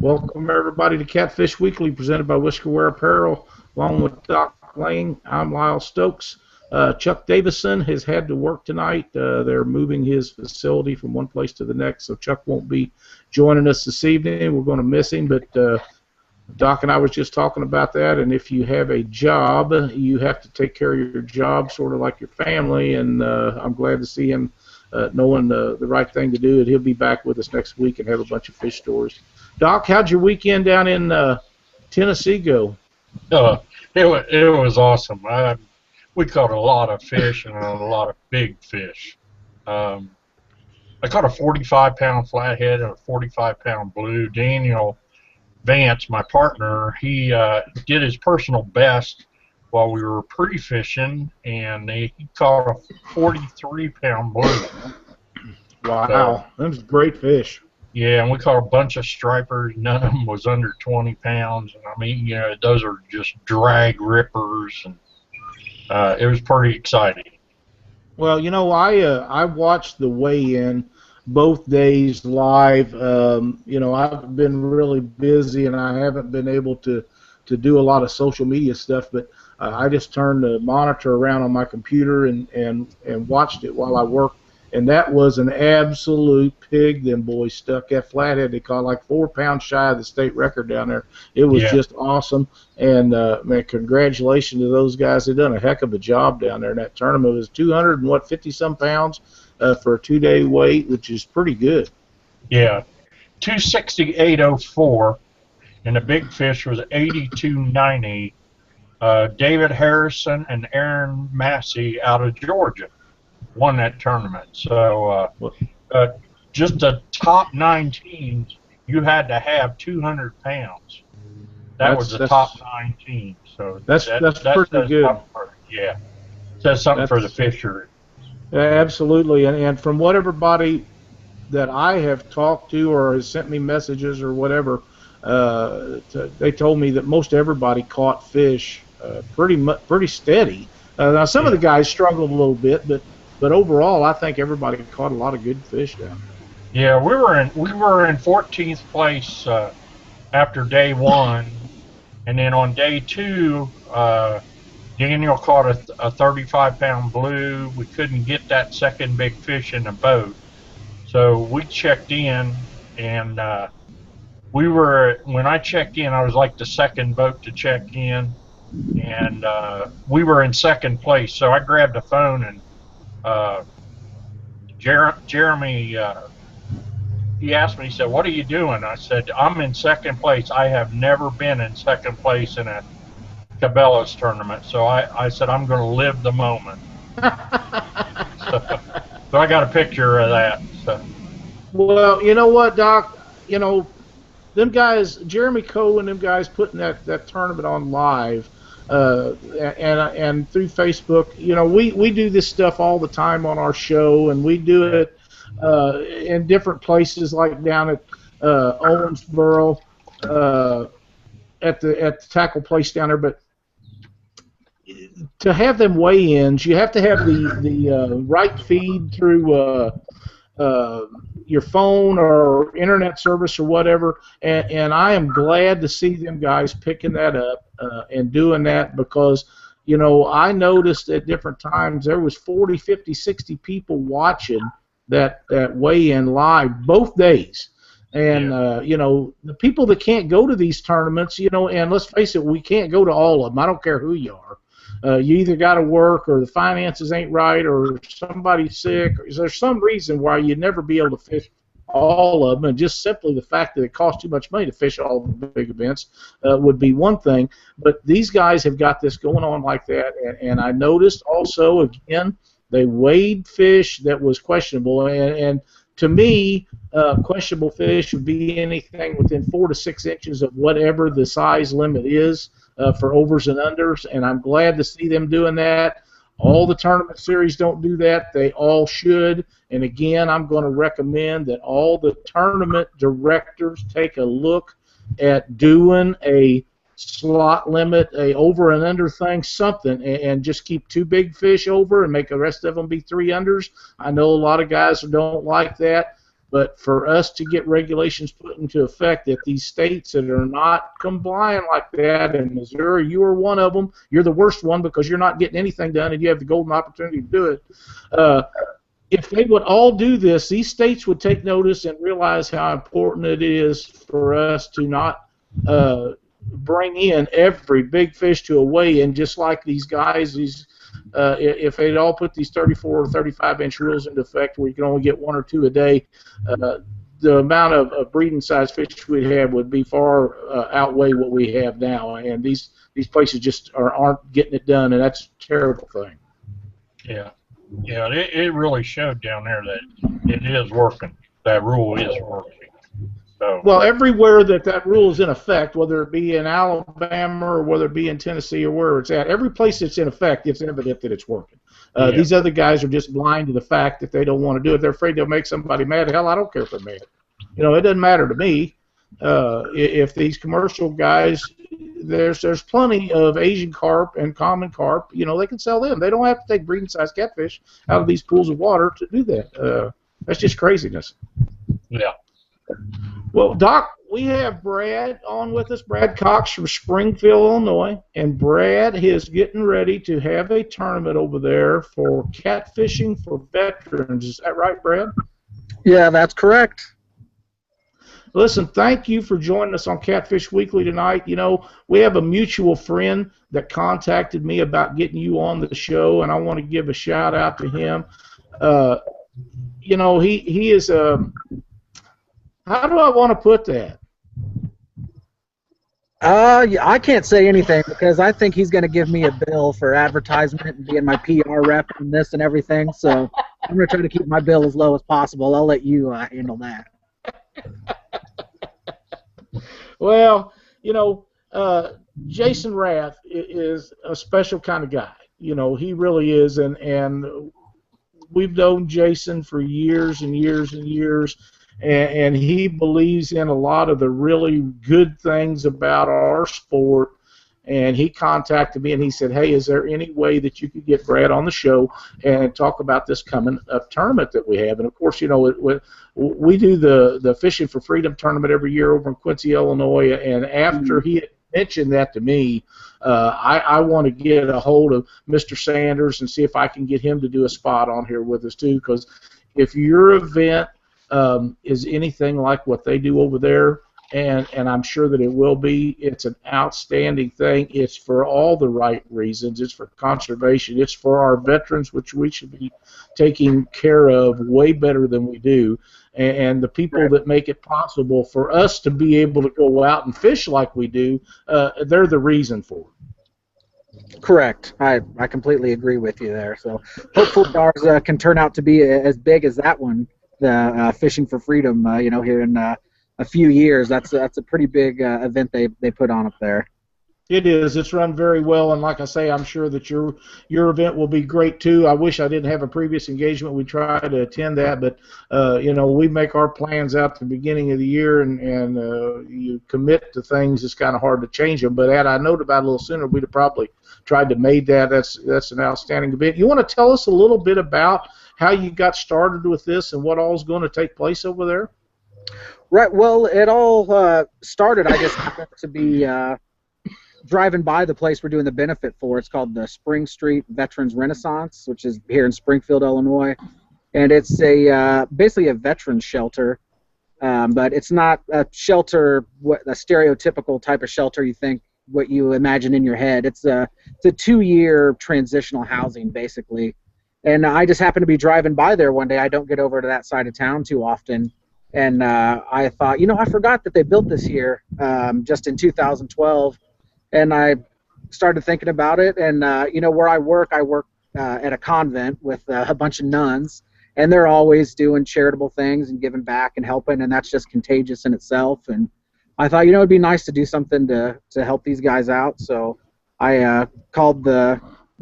Welcome everybody to Catfish Weekly, presented by Whiskerware Apparel. Along with Doc Lane, I'm Lyle Stokes. Chuck Davison has had to work tonight. They're moving his facility from one place to the next, so Chuck won't be joining us this evening. We're going to miss him, but Doc and I was just talking about that, and if you have a job, you have to take care of your job sort of like your family, and I'm glad to see him knowing the right thing to do, and he'll be back with us next week and have a bunch of fish stories. Doc, how'd your weekend down in Tennessee go? It was awesome. We caught a lot of fish and a lot of big fish. I caught a 45-pound flathead and a 45-pound blue. Daniel Vance, my partner, he did his personal best while we were pre-fishing, and he caught a 43-pound blue. Wow, that was great fish. Yeah, and we caught a bunch of stripers. None of them was under 20 pounds. And I mean, you know, those are just drag rippers, and it was pretty exciting. Well, you know, I watched the weigh-in both days live. You know, I've been really busy, and I haven't been able to do a lot of social media stuff, but I just turned the monitor around on my computer and watched it while I worked. And that was an absolute pig. Them boys stuck that flathead. They caught like 4 pounds shy of the state record down there. It was just awesome. And man, congratulations to those guys. They done a heck of a job down there in that tournament. It was 50-some pounds for a 2-day wait, which is pretty good. Yeah, 268.04, and the big fish was 82.90. David Harrison and Aaron Massey out of Georgia won that tournament. So just the top 9 teams, you had to have 200 pounds. That was the top 9 teams. So that's pretty good. Yeah, says something for the fishery. Absolutely, and from what everybody that I have talked to or has sent me messages or whatever, they told me that most everybody caught fish pretty steady. Now some of the guys struggled a little bit, but overall, I think everybody caught a lot of good fish down there. Yeah, we were in 14th place after day 1, and then on day 2, Daniel caught a 35-pound blue. We couldn't get that second big fish in the boat, so we checked in, and when I checked in, I was like the second boat to check in, and we were in 2nd place. So I grabbed the phone and Jeremy, he asked me, he said, "What are you doing?" I said, "I'm in 2nd place. I have never been in 2nd place in a Cabela's tournament." So I said, "I'm going to live the moment." so I got a picture of that. So. Well, you know what, Doc? You know, them guys, Jeremy Coe and them guys putting that tournament on live, and through Facebook, you know, we do this stuff all the time on our show, and we do it in different places, like down at Owensboro at the tackle place down there. But to have them weigh-ins, you have to have the right feed through your phone or internet service or whatever, and I am glad to see them guys picking that up and doing that, because, you know, I noticed at different times there was 40, 50, 60 people watching that weigh-in live both days. And, you know, the people that can't go to these tournaments, you know, and let's face it, we can't go to all of them. I don't care who you are. You either got to work, or the finances ain't right, or somebody's sick, or there's some reason why you'd never be able to fish all of them, and just simply the fact that it costs too much money to fish all the big events would be one thing. But these guys have got this going on like that, and I noticed also, again, they weighed fish that was questionable, and to me, questionable fish would be anything within 4 to 6 inches of whatever the size limit is for overs and unders, and I'm glad to see them doing that. All the tournament series don't do that. They all should. And again, I'm going to recommend that all the tournament directors take a look at doing a slot limit, a over and under thing, something, and just keep 2 big fish over and make the rest of them be 3 unders. I know a lot of guys who don't like that. But for us to get regulations put into effect at these states that are not complying like that, and Missouri, you are one of them. You're the worst one because you're not getting anything done, and you have the golden opportunity to do it. If they would all do this, these states would take notice and realize how important it is for us to not bring in every big fish to a weigh, and just like these guys, if they'd all put these 34 or 35-inch rules into effect where you can only get 1 or 2 a day, the amount of breeding size fish we'd have would be far outweigh what we have now, and these places just aren't getting it done, and that's a terrible thing. Yeah, it really showed down there that it is working. That rule is working. So. Well, everywhere that rule is in effect, whether it be in Alabama or whether it be in Tennessee or wherever it's at, every place it's in effect, it's evident that it's working. These other guys are just blind to the fact that they don't want to do it. They're afraid they'll make somebody mad. Hell, I don't care if they're mad. It doesn't matter to me. If these commercial guys, there's plenty of Asian carp and common carp. They can sell them. They don't have to take breeding size catfish out of these pools of water to do that. That's just craziness. Yeah. Well, Doc, we have Brad on with us, Brad Cox from Springfield, Illinois, and Brad is getting ready to have a tournament over there for catfishing for veterans. Is that right, Brad? Yeah, that's correct. Listen, thank you for joining us on Catfish Weekly tonight. We have a mutual friend that contacted me about getting you on the show, and I want to give a shout out to him. He is a... How do I want to put that? I can't say anything because I think he's going to give me a bill for advertisement and being my PR rep and this and everything. So I'm going to try to keep my bill as low as possible. I'll let you handle that. Well, Jason Rath is a special kind of guy. He really is, and we've known Jason for years and years and years. And he believes in a lot of the really good things about our sport. And he contacted me and he said, hey, is there any way that you could get Brad on the show and talk about this coming up tournament that we have? And, of course, we do the Fishing for Freedom tournament every year over in Quincy, Illinois. And after he had mentioned that to me, I want to get a hold of Mr. Sanders and see if I can get him to do a spot on here with us, too. Because if your event is anything like what they do over there, and I'm sure that it will be. It's an outstanding thing. It's for all the right reasons. It's for conservation. It's for our veterans, which we should be taking care of way better than we do, and the people that make it possible for us to be able to go out and fish like we do, they're the reason for it. Correct. I completely agree with you there. So hopefully ours can turn out to be as big as that one, the Fishing for Freedom, here in a few years. That's a pretty big event they put on up there. It is. It's run very well, and like I say, I'm sure that your event will be great too. I wish I didn't have a previous engagement. We try to attend that, but we make our plans out at the beginning of the year, and you commit to things. It's kind of hard to change them. But had I known about it a little sooner, we'd have probably tried to made that. That's an outstanding event. You want to tell us a little bit about how you got started with this and what all is going to take place over there? Right. Well, it all started. I just happened to be driving by the place we're doing the benefit for. It's called the Spring Street Veterans Renaissance, which is here in Springfield, Illinois, and it's basically a veterans shelter, but it's not a shelter, a stereotypical type of shelter you think, what you imagine in your head. It's a 2-year transitional housing, basically. And I just happened to be driving by there one day. I don't get over to that side of town too often. And I thought, I forgot that they built this here just in 2012. And I started thinking about it. And, where I work at a convent with a bunch of nuns. And they're always doing charitable things and giving back and helping. And that's just contagious in itself. And I thought, it'd be nice to do something to help these guys out. So I called the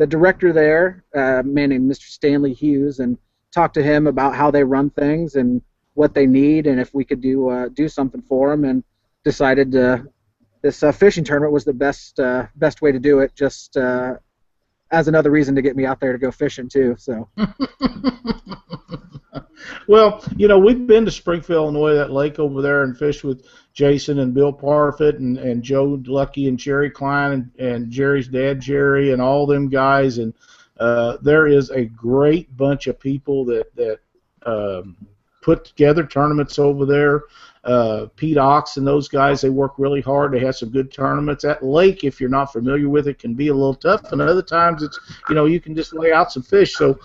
director there, a man named Mr. Stanley Hughes, and talked to him about how they run things and what they need, and if we could do something for them, and decided this fishing tournament was the best way to do it, just as another reason to get me out there to go fishing too. So. Well, we've been to Springfield, Illinois, that lake over there, and fished with Jason and Bill Parfit and Joe Lucky and Jerry Klein and Jerry's dad, Jerry, and all them guys. And there is a great bunch of people that put together tournaments over there. Pete Ox and those guys, they work really hard. They have some good tournaments. That lake, if you're not familiar with it, can be a little tough, and other times it's, you can just lay out some fish. So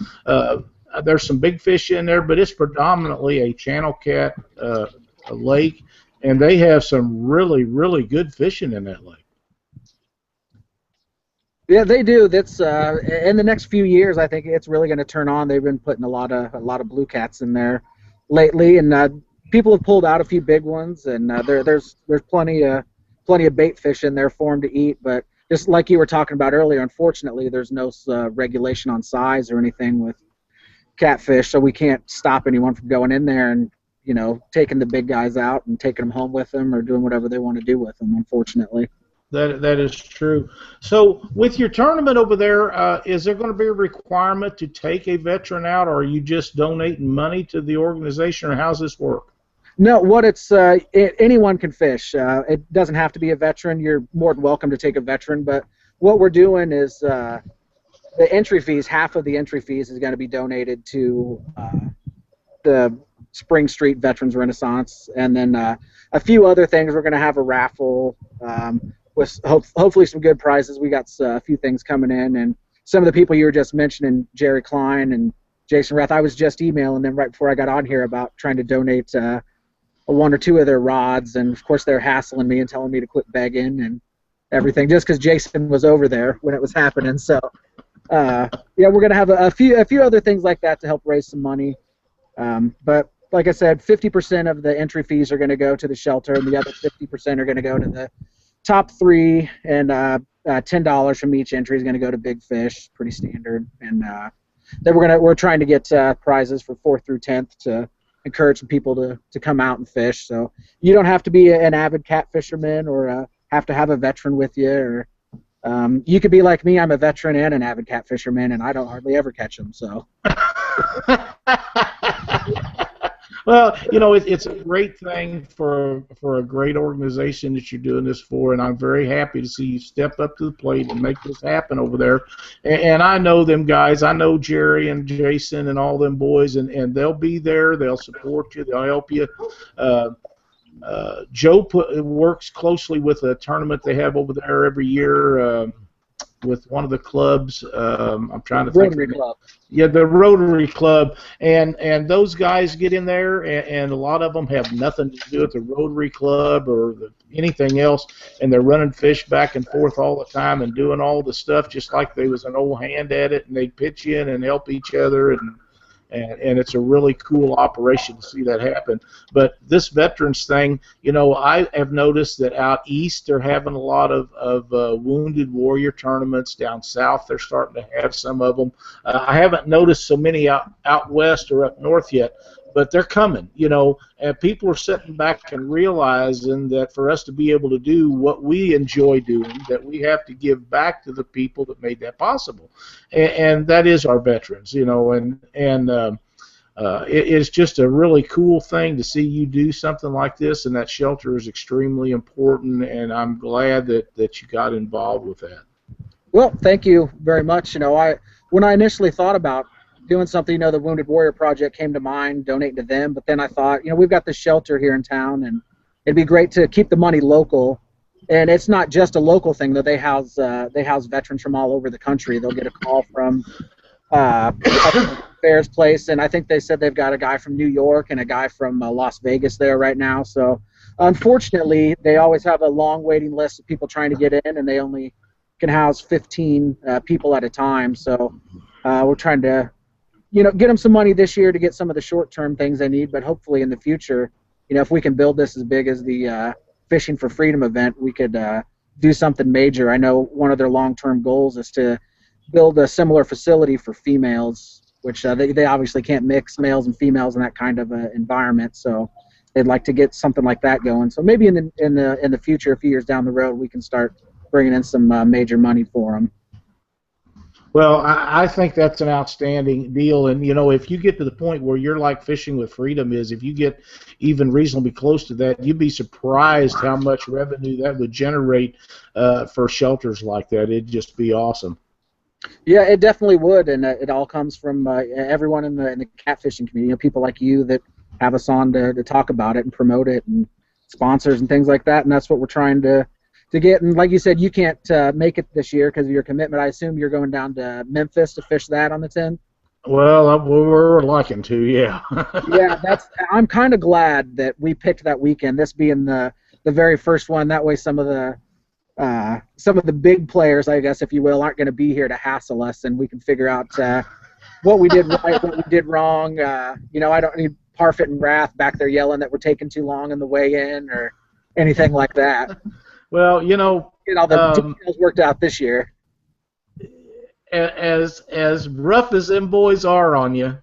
there's some big fish in there, but it's predominantly a channel cat a lake, and they have some really, really good fishing in that lake. Yeah, they do. That's in the next few years, I think it's really going to turn on. They've been putting a lot of blue cats in there lately, and people have pulled out a few big ones, and there's plenty of bait fish in there for them to eat. But just like you were talking about earlier, unfortunately, there's no regulation on size or anything with catfish, so we can't stop anyone from going in there and taking the big guys out and taking them home with them or doing whatever they want to do with them. Unfortunately. That is true. So with your tournament over there, is there going to be a requirement to take a veteran out, or are you just donating money to the organization, or how's this work? No, anyone can fish. It doesn't have to be a veteran. You're more than welcome to take a veteran, but what we're doing is the entry fees, half of the entry fees is going to be donated to the Spring Street Veterans Renaissance, and then a few other things. We're going to have a raffle with hopefully some good prizes. We got a few things coming in, and some of the people you were just mentioning, Jerry Klein and Jason Reth, I was just emailing them right before I got on here about trying to donate one or two of their rods, and of course they're hassling me and telling me to quit begging and everything just because Jason was over there when it was happening. So yeah, we're going to have a few other things like that to help raise some money. But like I said, 50% of the entry fees are going to go to the shelter, and the other 50% are going to go to the top three, and $10 from each entry is going to go to big fish, pretty standard. And then we're trying to get prizes for 4th through 10th to encourage some people to come out and fish. So you don't have to be an avid cat fisherman or have to have a veteran with you, or you could be like me. I'm a veteran and an avid cat fisherman, and I don't hardly ever catch them. So. Well, it's a great thing for a great organization that you're doing this for, and I'm very happy to see you step up to the plate and make this happen over there. And I know them guys. I know Jerry and Jason and all them boys, and they'll be there. They'll support you. They'll help you. Joe works closely with a tournament they have over there every year with one of the clubs. I'm trying to think. Rotary Club. Yeah, the Rotary Club, and those guys get in there, and a lot of them have nothing to do with the Rotary Club or anything else, and they're running fish back and forth all the time and doing all the stuff just like they was an old hand at it, and they pitch in and help each other, and it's a really cool operation to see that happen. But this veterans thing, I have noticed that out east they're having a lot of wounded warrior tournaments. Down south they're starting to have some of them. I haven't noticed so many out west or up north yet, but they're coming, and people are sitting back and realizing that for us to be able to do what we enjoy doing, that we have to give back to the people that made that possible, and that is our veterans, it's just a really cool thing to see you do something like this, and that shelter is extremely important, and I'm glad that you got involved with that. Well, thank you very much. When I initially thought about doing something, the Wounded Warrior Project came to mind, donating to them, but then I thought, we've got this shelter here in town, and it'd be great to keep the money local. And it's not just a local thing, though. They house veterans from all over the country. They'll get a call from Bear's Place, and I think they said they've got a guy from New York and a guy from Las Vegas there right now. So unfortunately, they always have a long waiting list of people trying to get in, and they only can house 15 people at a time. So we're trying to get them some money this year to get some of the short-term things they need, but hopefully in the future, if we can build this as big as the Fishing for Freedom event, we could do something major. I know one of their long-term goals is to build a similar facility for females, which they obviously can't mix males and females in that kind of environment, so they'd like to get something like that going. So maybe in the future, a few years down the road, we can start bringing in some major money for them. Well, I think that's an outstanding deal, and if you get to the point where you're like Fishing with Freedom is, if you get even reasonably close to that, you'd be surprised how much revenue that would generate for shelters like that. It'd just be awesome. Yeah, it definitely would, and it all comes from everyone in the catfishing community. People like you that have us on to talk about it and promote it, and sponsors and things like that. And that's what we're trying to get. And like you said, you can't make it this year because of your commitment. I assume you're going down to Memphis to fish that on the 10th. Well, we're liking to, yeah. Yeah, I'm kind of glad that we picked that weekend. This being the very first one. That way, some of the big players, I guess, if you will, aren't going to be here to hassle us, and we can figure out what we did right, what we did wrong. I don't need Parfit and Wrath back there yelling that we're taking too long in the weigh-in or anything like that. Well, get all the details worked out this year. As rough as them boys are on you,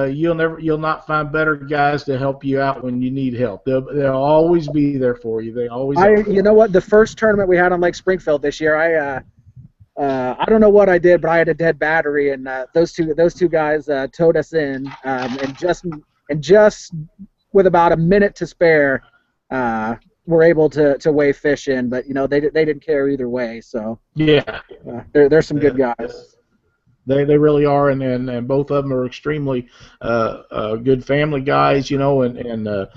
you'll not find better guys to help you out when you need help. They'll always be there for you. They always. You know what? The first tournament we had on Lake Springfield this year, I don't know what I did, but I had a dead battery, and those two guys towed us in, and just with about a minute to spare, were able to weigh fish in. But they didn't care either way. So yeah, there's some good guys. They really are, and both of them are extremely good family guys, and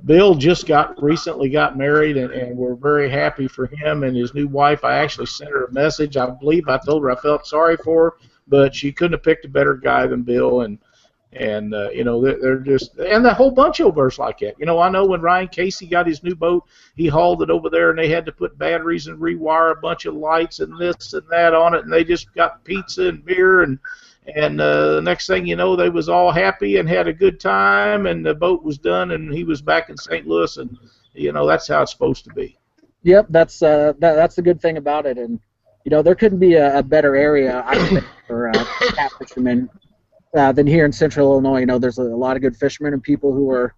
Bill just recently got married, and we're very happy for him and his new wife. I actually sent her a message. I believe I told her I felt sorry for her, but she couldn't have picked a better guy than Bill, and they're just, and a whole bunch of us like that. I know when Ryan Casey got his new boat, he hauled it over there, and they had to put batteries and rewire a bunch of lights and this and that on it, and they just got pizza and beer, and the next thing you know, they was all happy and had a good time, and the boat was done, and he was back in St. Louis, and that's how it's supposed to be. Yep, that's the good thing about it, and there couldn't be a better area, I think, for cat fishermen than here in Central Illinois. There's a lot of good fishermen and people who are,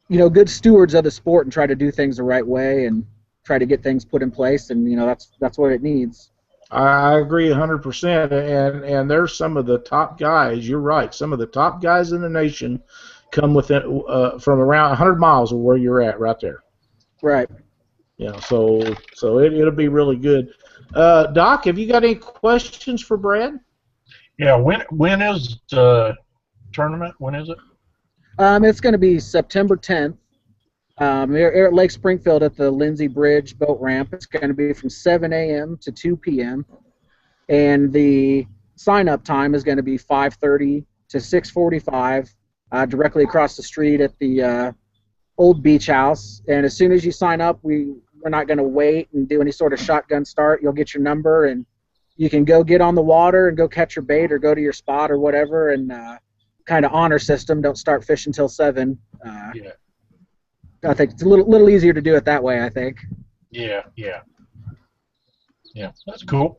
good stewards of the sport and try to do things the right way and try to get things put in place, and that's what it needs. I agree 100%, and there's some of the top guys. You're right. Some of the top guys in the nation come within from around 100 miles of where you're at, right there. Right. So it'll be really good. Doc, have you got any questions for Brad? Yeah, when is the tournament? When is it? It's going to be September 10th. Here at Lake Springfield at the Lindsay Bridge boat ramp. It's going to be from 7 a.m. to 2 p.m. And the sign-up time is going to be 5:30 to 6:45, directly across the street at the old beach house. And as soon as you sign up, we're not going to wait and do any sort of shotgun start. You'll get your number, and you can go get on the water and go catch your bait or go to your spot or whatever, and kind of honor system. Don't start fishing until 7. Yeah. I think it's a little easier to do it that way, I think. Yeah, that's cool.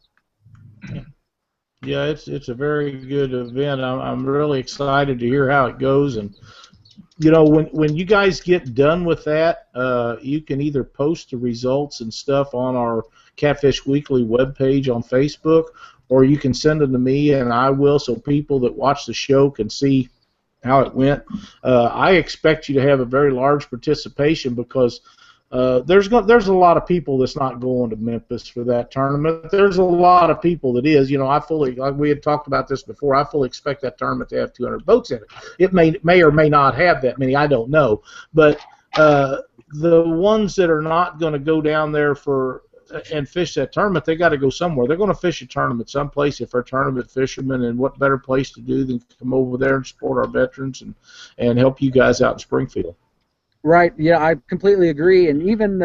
Yeah, it's a very good event. I'm really excited to hear how it goes, and when you guys get done with that, you can either post the results and stuff on our Catfish Weekly webpage on Facebook, or you can send them to me, and I will, so people that watch the show can see how it went. I expect you to have a very large participation because there's a lot of people that's not going to Memphis for that tournament. There's a lot of people that is. I fully, like we had talked about this before, I fully expect that tournament to have 200 boats in it. It may or may not have that many. I don't know. But the ones that are not going to go down there and fish that tournament, they got to go somewhere. They're going to fish a tournament someplace if they're tournament fishermen, and what better place to do than come over there and support our veterans and help you guys out in Springfield. Right. Yeah, I completely agree. And even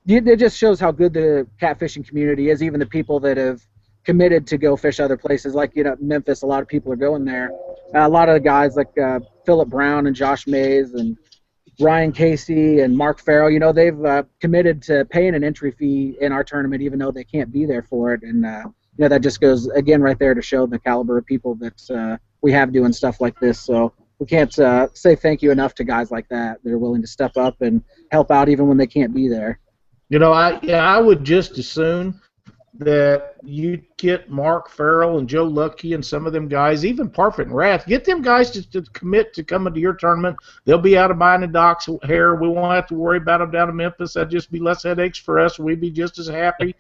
it just shows how good the catfishing community is. Even the people that have committed to go fish other places, like Memphis, a lot of people are going there. A lot of the guys like Philip Brown and Josh Mays and Ryan Casey and Mark Farrell, they've committed to paying an entry fee in our tournament, even though they can't be there for it. And that just goes again right there to show the caliber of people that we have doing stuff like this. So we can't say thank you enough to guys like that. They're willing to step up and help out even when they can't be there. I would just as soon that you get Mark Farrell and Joe Lucky and some of them guys, even Parfit and Wrath, get them guys to commit to coming to your tournament. They'll be out of mine and Doc's hair. We won't have to worry about them down in Memphis. That'd just be less headaches for us. We'd be just as happy.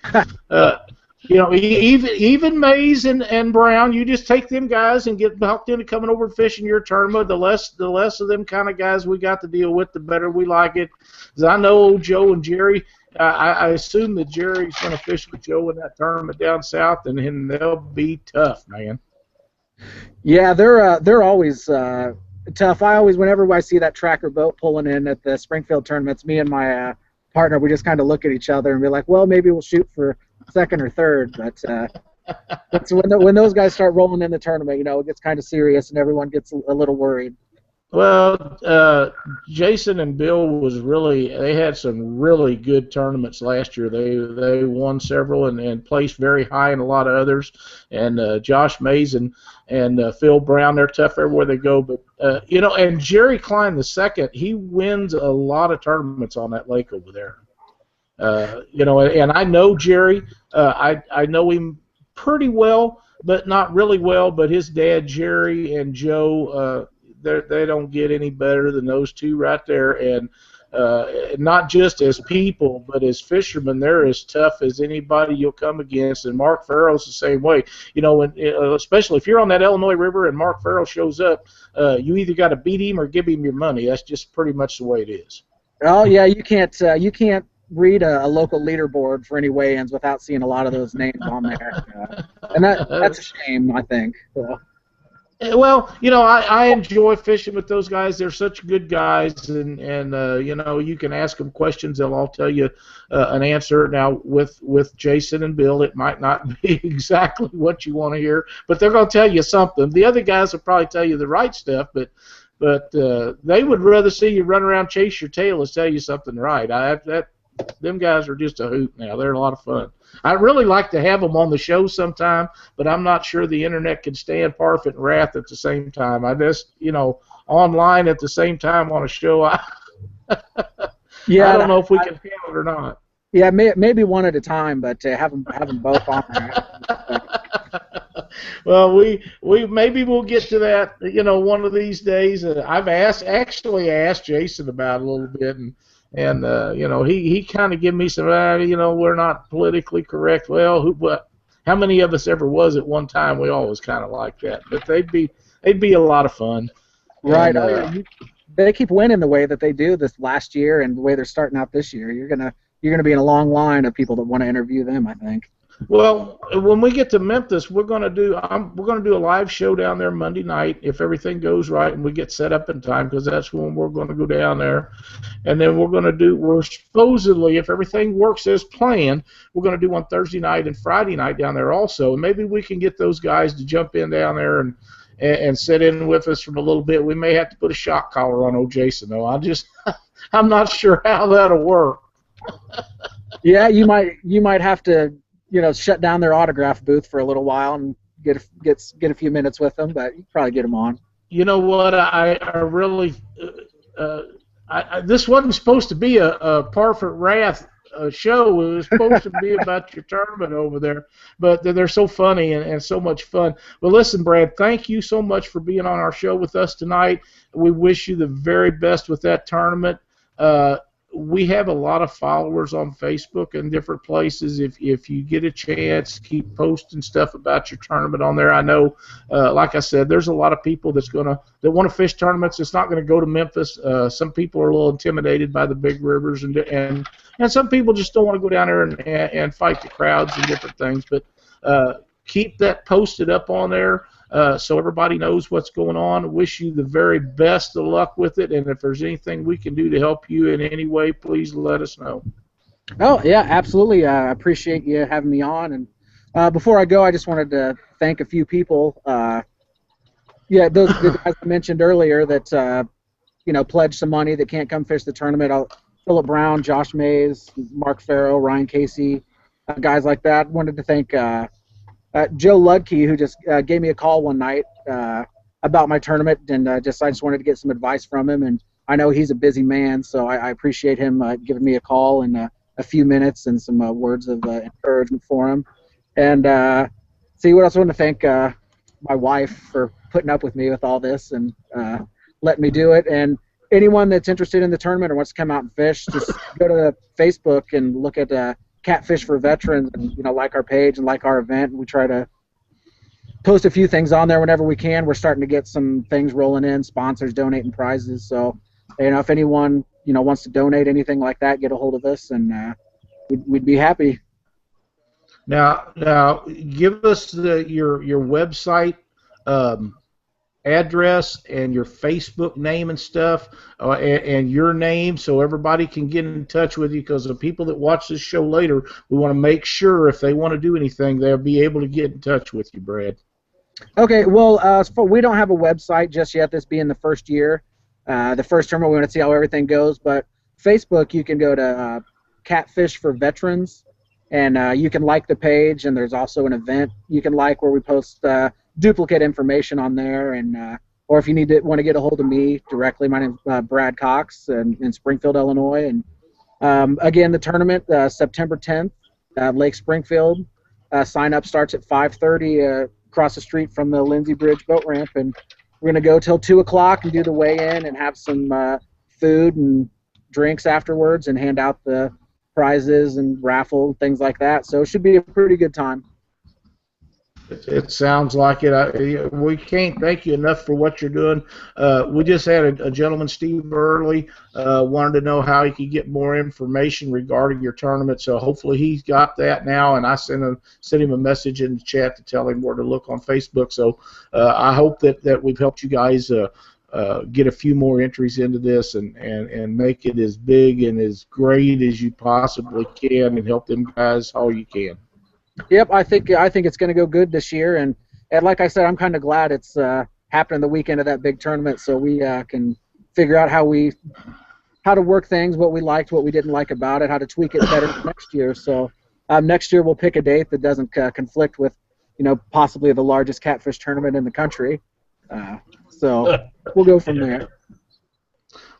You know, even Mays and Brown, you just take them guys and get talked into coming over and fishing your tournament. The less of them kind of guys we got to deal with, the better we like it. Because I know old Joe and Jerry. I assume that Jerry's going to fish with Joe in that tournament down south, and they'll be tough, man. Yeah, they're always tough. Whenever I see that tracker boat pulling in at the Springfield tournaments, me and my partner, we just kind of look at each other and be like, well, maybe we'll shoot for second or third. But it's when those guys start rolling in the tournament, you know, it gets kind of serious and everyone gets a little worried. Well, Jason and Bill they had some really good tournaments last year. They won several and placed very high in a lot of others. And Josh Mays and Phil Brown, they're tough everywhere they go. But you know, and Jerry Klein the second, he wins a lot of tournaments on that lake over there. You know, and I know Jerry. I know him pretty well, but not really well. But his dad, Jerry, and Joe. They don't get any better than those two right there, and not just as people, but as fishermen, they're as tough as anybody you'll come against. And Mark Farrell's the same way. You know, especially if you're on that Illinois River and Mark Farrell shows up, you either got to beat him or give him your money. That's just pretty much the way it is. Oh yeah, you can't read a local leaderboard for any weigh-ins without seeing a lot of those names on there, and that's a shame, I think. Well, you know, I enjoy fishing with those guys. They're such good guys, and you know, you can ask them questions. They'll all tell you an answer. Now, with Jason and Bill, it might not be exactly what you want to hear, but they're going to tell you something. The other guys will probably tell you the right stuff, but they would rather see you run around, chase your tail, and tell you something right. Them guys are just a hoot now. They're a lot of fun. I'd really like to have them on the show sometime, but I'm not sure the internet can stand Parfit and Wrath at the same time. I just, you know, online at the same time on a show, yeah, I don't know if we can handle it or not. Yeah, maybe one at a time, but have them both on there. Well, we maybe we'll get to that, you know, one of these days. I've actually asked Jason about it a little bit, and you know, he kind of gave me some, you know, we're not politically correct. Well, how many of us ever was at one time? We always kind of like that, but they'd be a lot of fun. Right. They keep winning the way that they do this last year, and the way they're starting out this year. You're gonna be in a long line of people that want to interview them, I think. Well, when we get to Memphis, we're going to do a live show down there Monday night if everything goes right and we get set up in time, because that's when we're going to go down there. And then we're supposedly, if everything works as planned, we're going to do one Thursday night and Friday night down there also. And maybe we can get those guys to jump in down there and sit in with us for a little bit. We may have to put a shock collar on old Jason, though. I'm not sure how that'll work. Yeah, you might have to, you know, shut down their autograph booth for a little while and get a few minutes with them, but you can probably get them on. You know what? I really this wasn't supposed to be a Parfit Wrath show. It was supposed to be about your tournament over there, but they're so funny and so much fun. Well, listen, Brad, thank you so much for being on our show with us tonight. We wish you the very best with that tournament. We have a lot of followers on Facebook and different places. If you get a chance, keep posting stuff about your tournament on there. I know, like I said, there's a lot of people that want to fish tournaments. It's not going to go to Memphis. Some people are a little intimidated by the big rivers, and some people just don't want to go down there and fight the crowds and different things. But keep that posted up on there. So everybody knows what's going on. Wish you the very best of luck with it, and if there's anything we can do to help you in any way, please let us know. Oh, yeah, absolutely. I appreciate you having me on. And before I go, I just wanted to thank a few people. Those guys I mentioned earlier that you know, pledged some money that can't come fish the tournament. Philip Brown, Josh Mays, Mark Farrell, Ryan Casey, guys like that. Wanted to thank Joe Ludke, who just gave me a call one night about my tournament, and I just wanted to get some advice from him. And I know he's a busy man, so I appreciate him giving me a call and a few minutes and some words of encouragement for him. And see, what else I want to thank my wife for putting up with me with all this and letting me do it. And anyone that's interested in the tournament or wants to come out and fish, just go to Facebook and look at Catfish for Veterans, and like our page and like our event. And we try to post a few things on there whenever we can. We're starting to get some things rolling in, sponsors donating prizes. So, if anyone wants to donate anything like that, get a hold of us, and we'd be happy. Now, give us your website address and your Facebook name and stuff, and your name, so everybody can get in touch with you. Because the people that watch this show later, we want to make sure if they want to do anything, they'll be able to get in touch with you, Brad. Okay. Well, we don't have a website just yet. This being the first year, the first tournament, we want to see how everything goes. But Facebook, you can go to Catfish for Veterans. And you can like the page, and there's also an event you can like where we post duplicate information on there. And or if you want to get a hold of me directly, my name's Brad Cox in Springfield, Illinois. And again, the tournament September 10th, Lake Springfield. Sign up starts at 5:30 across the street from the Lindsay Bridge boat ramp, and we're going to go till 2 o'clock and do the weigh-in and have some food and drinks afterwards, and hand out the prizes and raffle things like that. So it should be a pretty good time. It sounds like it. We can't thank you enough for what you're doing. We just had a gentleman, Steve Early, wanted to know how he could get more information regarding your tournament. So hopefully he's got that now, and I sent him a message in the chat to tell him where to look on Facebook. So I hope that we've helped you guys get a few more entries into this and make it as big and as great as you possibly can, and help them guys all you can. Yep, I think it's going to go good this year, and like I said, I'm kind of glad it's happening the weekend of that big tournament, so we can figure out how to work things, what we liked, what we didn't like about it, how to tweak it better next year. So next year we'll pick a date that doesn't conflict with possibly the largest catfish tournament in the country. So we'll go from there.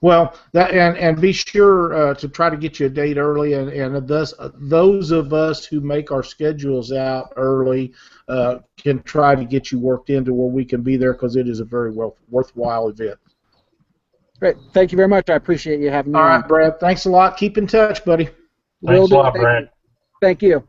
Well, and be sure to try to get you a date early, and those of us who make our schedules out early can try to get you worked into where we can be there, because it is a very worthwhile event. Great. Thank you very much. I appreciate you having me on. All right, Brad. Thanks a lot. Keep in touch, buddy. Thanks a lot, Brad. Thank you.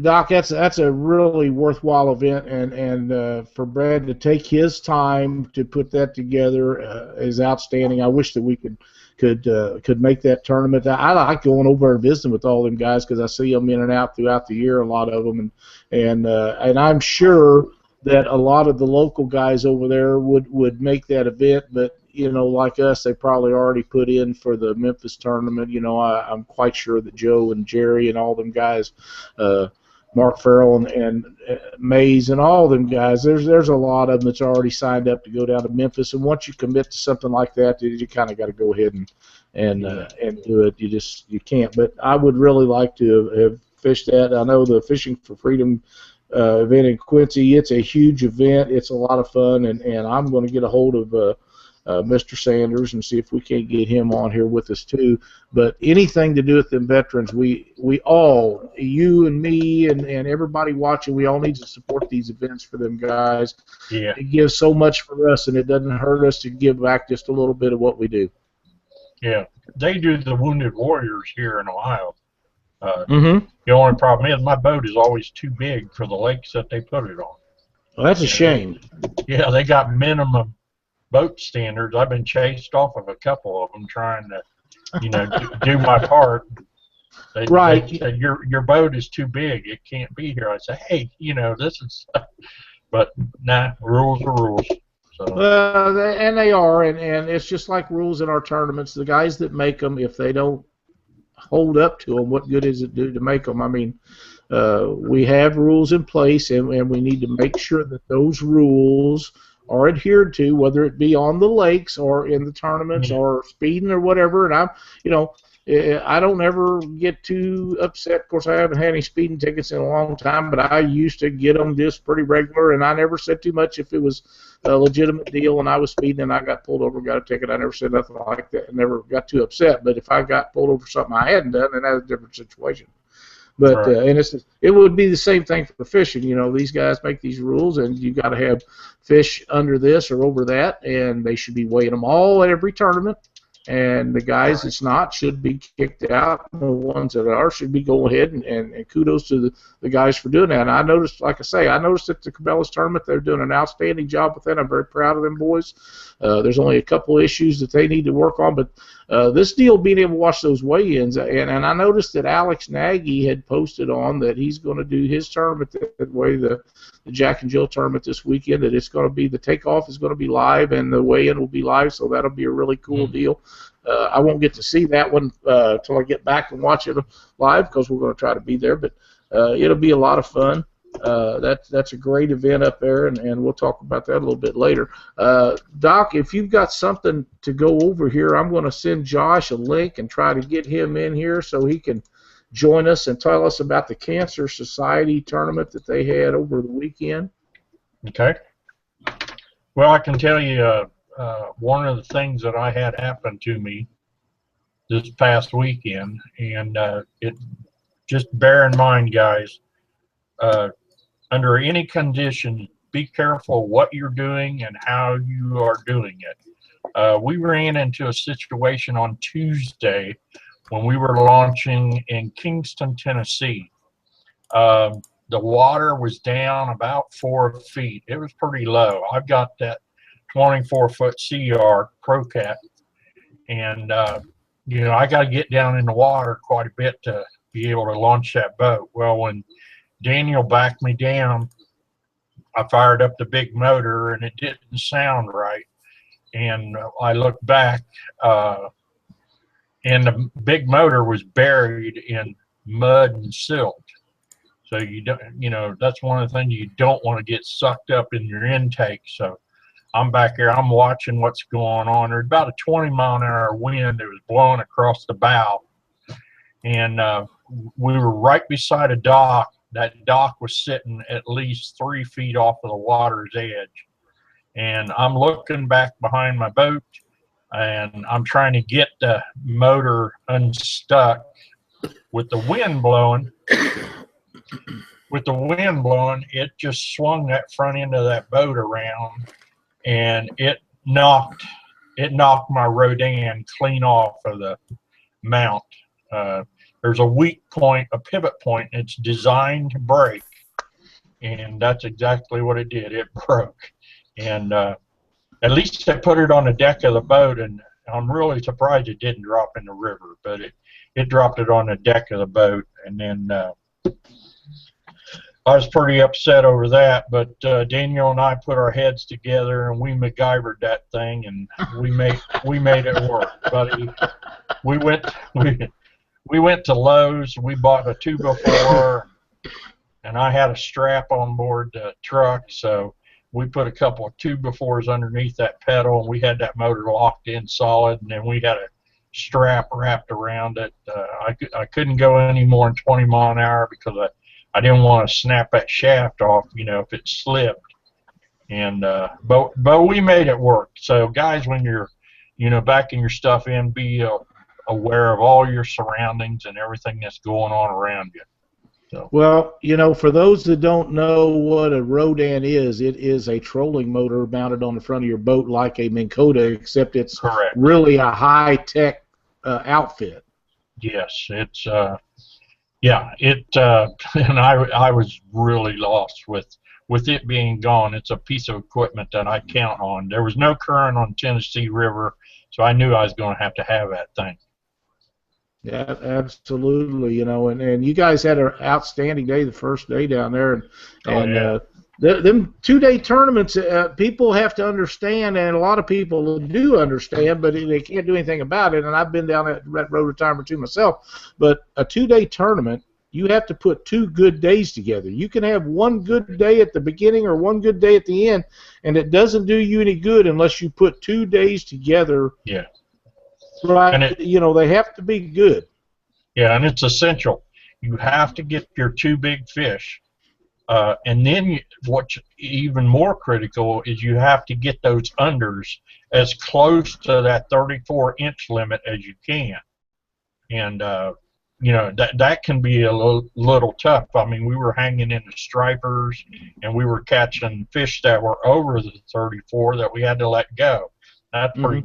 Doc, that's a really worthwhile event, and for Brad to take his time to put that together is outstanding. I wish that we could make that tournament. I like going over and visiting with all them guys, because I see them in and out throughout the year, a lot of them, and I'm sure that a lot of the local guys over there would make that event, but like us, they probably already put in for the Memphis tournament. I'm quite sure that Joe and Jerry and all them guys, Mark Farrell and Mays and all them guys, there's a lot of them that's already signed up to go down to Memphis. And once you commit to something like that, you kind of got to go ahead and do it. You can't. But I would really like to have fished that. I know the Fishing for Freedom event in Quincy, it's a huge event. It's a lot of fun, and I'm going to get a hold of Mr. Sanders and see if we can't get him on here with us too. But anything to do with them veterans, we all, you and me and everybody watching, we all need to support these events for them guys. Yeah. It gives so much for us, and it doesn't hurt us to give back just a little bit of what we do. Yeah. They do the Wounded Warriors here in Ohio. The only problem is my boat is always too big for the lakes that they put it on. Well, that's a shame. Yeah, they got minimum boat standards. I've been chased off of a couple of them trying to, do my part. They said, your boat is too big. It can't be here. I say, hey, this is, but nah, rules are rules. So. And they are, and it's just like rules in our tournaments. The guys that make them, if they don't hold up to them, what good does it do to make them? I mean, we have rules in place, and we need to make sure that those rules are adhered to, whether it be on the lakes or in the tournaments or speeding or whatever. And I don't ever get too upset. Of course, I haven't had any speeding tickets in a long time, but I used to get them just pretty regular, and I never said too much if it was a legitimate deal and I was speeding and I got pulled over, got a ticket. I never said nothing like that. I never got too upset. But if I got pulled over for something I hadn't done, then that's a different situation. But Right. and it would be the same thing for fishing. You know, these guys make these rules, and you got to have fish under this or over that, and they should be weighing them all at every tournament. And the guys that's not should be kicked out. The ones that are should be going ahead, and kudos to the guys for doing that. And I noticed, like I say, I noticed at the Cabela's tournament they're doing an outstanding job with that. I'm very proud of them boys. There's only a couple issues that they need to work on, but this deal being able to watch those weigh-ins, and I noticed that Alex Nagy had posted on that he's going to do his tournament that way, the Jack and Jill tournament this weekend, that it's going to be, the takeoff is going to be live and the weigh-in will be live, so that'll be a really cool deal. I won't get to see that one till I get back and watch it live because we're going to try to be there, but it'll be a lot of fun. That's a great event up there, and we'll talk about that a little bit later. Doc, if you've got something to go over here, I'm going to send Josh a link and try to get him in here so he can join us and tell us about the Cancer Society tournament that they had over the weekend. Okay. Well, I can tell you one of the things that I had happen to me this past weekend, and it just bear in mind, guys, under any condition, be careful what you're doing and how you are doing it. We ran into a situation on Tuesday when we were launching in Kingston, Tennessee. The water was down about 4 feet. It was pretty low. I've got that 24-foot CR Pro-Cat, and you know, I got to get down in the water quite a bit to be able to launch that boat. Well, when Daniel backed me down, I fired up the big motor and it didn't sound right. And I looked back, and the big motor was buried in mud and silt. So you don't, you know, that's one of the things you don't want to get sucked up in your intake. So I'm back here, I'm watching what's going on. There's about a 20-mile-an-hour wind that was blowing across the bow. And we were right beside a dock. That dock was sitting at least 3 feet off of the water's edge. And I'm looking back behind my boat, and I'm trying to get the motor unstuck with the wind blowing. With the wind blowing, it just swung that front end of that boat around, and it knocked my Rodan clean off of the mount. There's a weak point, a pivot point. It's designed to break, and that's exactly what it did. It broke, and at least I put it on the deck of the boat, and I'm really surprised it didn't drop in the river, but it dropped it on the deck of the boat, and then I was pretty upset over that, but Daniel and I put our heads together and we MacGyvered that thing, and we made it work, buddy. We went to Lowe's. We bought a 2x4, and I had a strap on board the truck, so we put a couple of 2x4s underneath that pedal, and we had that motor locked in solid, and then we had a strap wrapped around it. I couldn't go any more than 20 miles an hour because I didn't want to snap that shaft off, you know, if it slipped. And but we made it work. So guys, when you're, you know, backing your stuff in, be aware of all your surroundings and everything that's going on around you. So. Well, you know, for those that don't know what a Rodan is, it is a trolling motor mounted on the front of your boat like a Minn Kota, except it's Correct. Really a high-tech outfit. Yes, it's yeah, and I was really lost with it being gone. It's a piece of equipment that I count on. There was no current on Tennessee River, so I knew I was going to have that thing. Yeah, absolutely. You know, and you guys had an outstanding day the first day down there, and them 2-day tournaments. People have to understand, and a lot of people do understand, but they can't do anything about it. And I've been down at Road Retimer too myself. But a 2-day tournament, you have to put 2 good days together. You can have one good day at the beginning or one good day at the end, and it doesn't do you any good unless you put 2 days together. Yeah. Right, and you know, they have to be good. Yeah, and it's essential. You have to get your 2 big fish, and then what's even more critical is you have to get those unders as close to that 34-inch limit as you can. And you know, that can be a little tough. I mean, we were hanging in the stripers, and we were catching fish that were over the 34 that we had to let go. That's pretty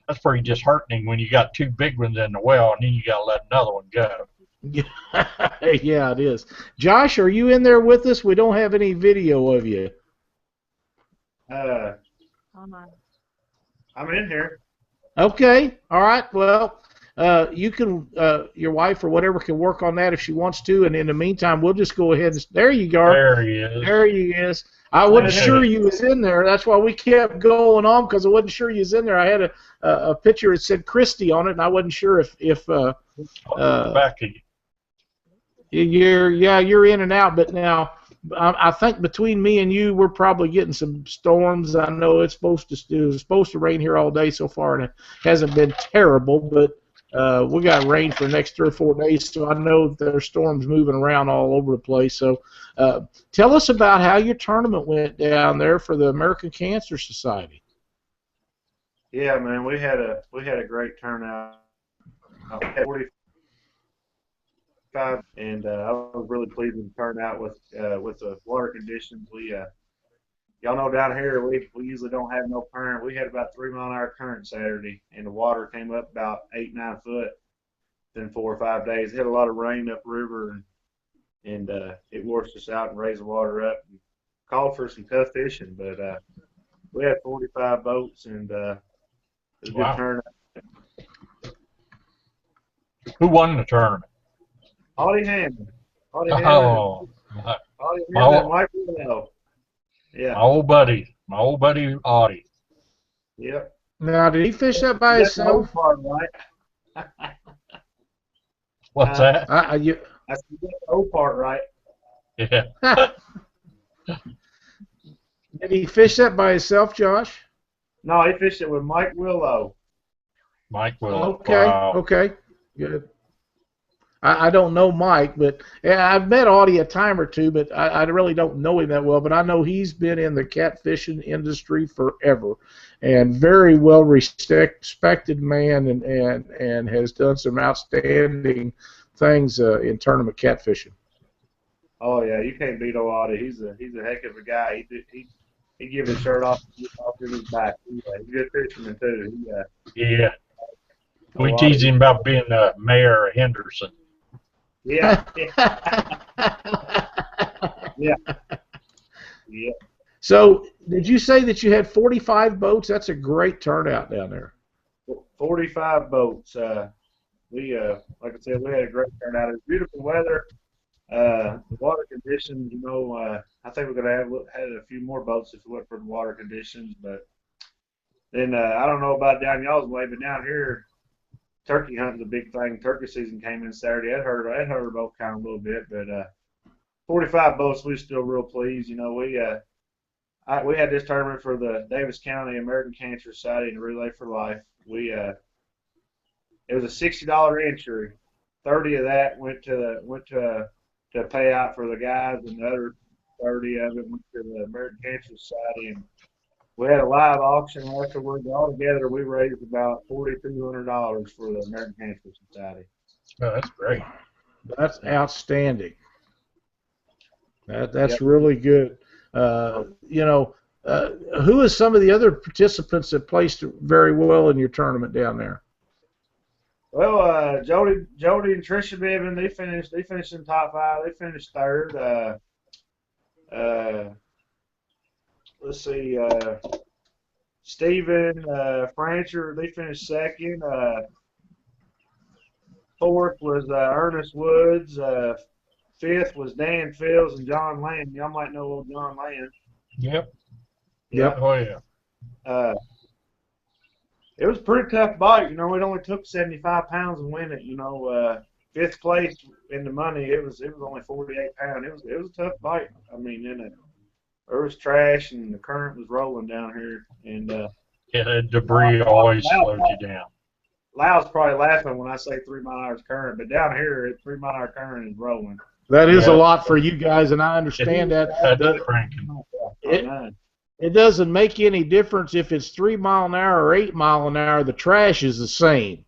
That's pretty disheartening when you got two big ones in the well, and then you got to let another one go. Yeah, it is. Josh, are you in there with us? We don't have any video of you. I'm in here. Okay. All right. Well, you can, your wife or whatever can work on that if she wants to, and in the meantime, we'll just go ahead and. There you go. There he is. There he is. I wasn't sure you was in there. That's why we kept going on, because I wasn't sure you was in there. I had a picture that said Christy on it, and I wasn't sure if back at you. you're in and out. But now I think between me and you, we're probably getting some storms. I know it's supposed to rain here all day so far, and it hasn't been terrible, but we got rain for the next 3 or 4 days, so I know there's storms moving around all over the place. So tell us about how your tournament went down there for the American Cancer Society. Yeah, man, we had a great turnout. We had 45, and I was really pleased with the turnout with the water conditions. Y'all know down here we usually don't have no current. We had about 3 mile an hour current Saturday, and the water came up about 8-9 foot in 4 or 5 days. It had a lot of rain upriver, and it washed us out and raised the water up. And called for some tough fishing, but we had 45 boats, and it was a good turnout. Who won the tournament? Audie Hammond. Audie Oh, Hammond, Mike Willow. Yeah. My old buddy Audie. Yep. Now, did he fish that by himself? Part, right? What's that? I said the old part, right? Yeah. Did he fish that by himself, Josh? No, he fished it with Mike Willow. Mike Willow. Okay. Wow. Okay. Good. I don't know Mike, but I've met Audie a time or two, but I really don't know him that well. But I know he's been in the catfishing industry forever, and very well respected man, and has done some outstanding things in tournament catfishing. Oh yeah, you can't beat old Audie. He's a heck of a guy. He give his shirt off in his back. He's a good fisherman too. Yeah. We tease him about being the mayor of Henderson. Yeah. Yeah. Yeah. So, did you say that you had 45 boats? That's a great turnout down there. 45 boats. We like I said, we had a great turnout. It was beautiful weather. The water conditions, I think we could have had a few more boats if it wasn't for the water conditions. But then I don't know about down y'all's way, but down here, turkey hunting's a big thing. Turkey season came in Saturday. That hurt our boat count a little bit, but 45 boats, we were still real pleased. We had this tournament for the Davis County American Cancer Society and Relay for Life. It was a $60 entry. 30 of that went to pay out for the guys, and the other 30 of it went to the American Cancer Society. And we had a live auction afterwards. Altogether, we raised about $4,200 for the American Cancer Society. Oh, that's great. That's outstanding. That's really good. Who are some of the other participants that placed very well in your tournament down there? Well, Jody and Tricia Bibbin, they finished in top 5. They finished third. Let's see, Stephen Francher, they finished second. Fourth was Ernest Woods. Fifth was Dan Fields and John Land. Y'all might know old John Land. Yep. Oh, yeah. It was a pretty tough bite. It only took 75 pounds to win it. Fifth place in the money, it was only 48 pounds. It was a tough bite. I mean, there was trash and the current was rolling down here. And the debris always slows you down. Lyle's probably laughing when I say 3 mile an hour current, but down here, 3 mile an hour current is rolling. That is a lot for you guys, and I understand that. It doesn't make any difference if it's 3 mile an hour or 8 mile an hour. The trash is the same.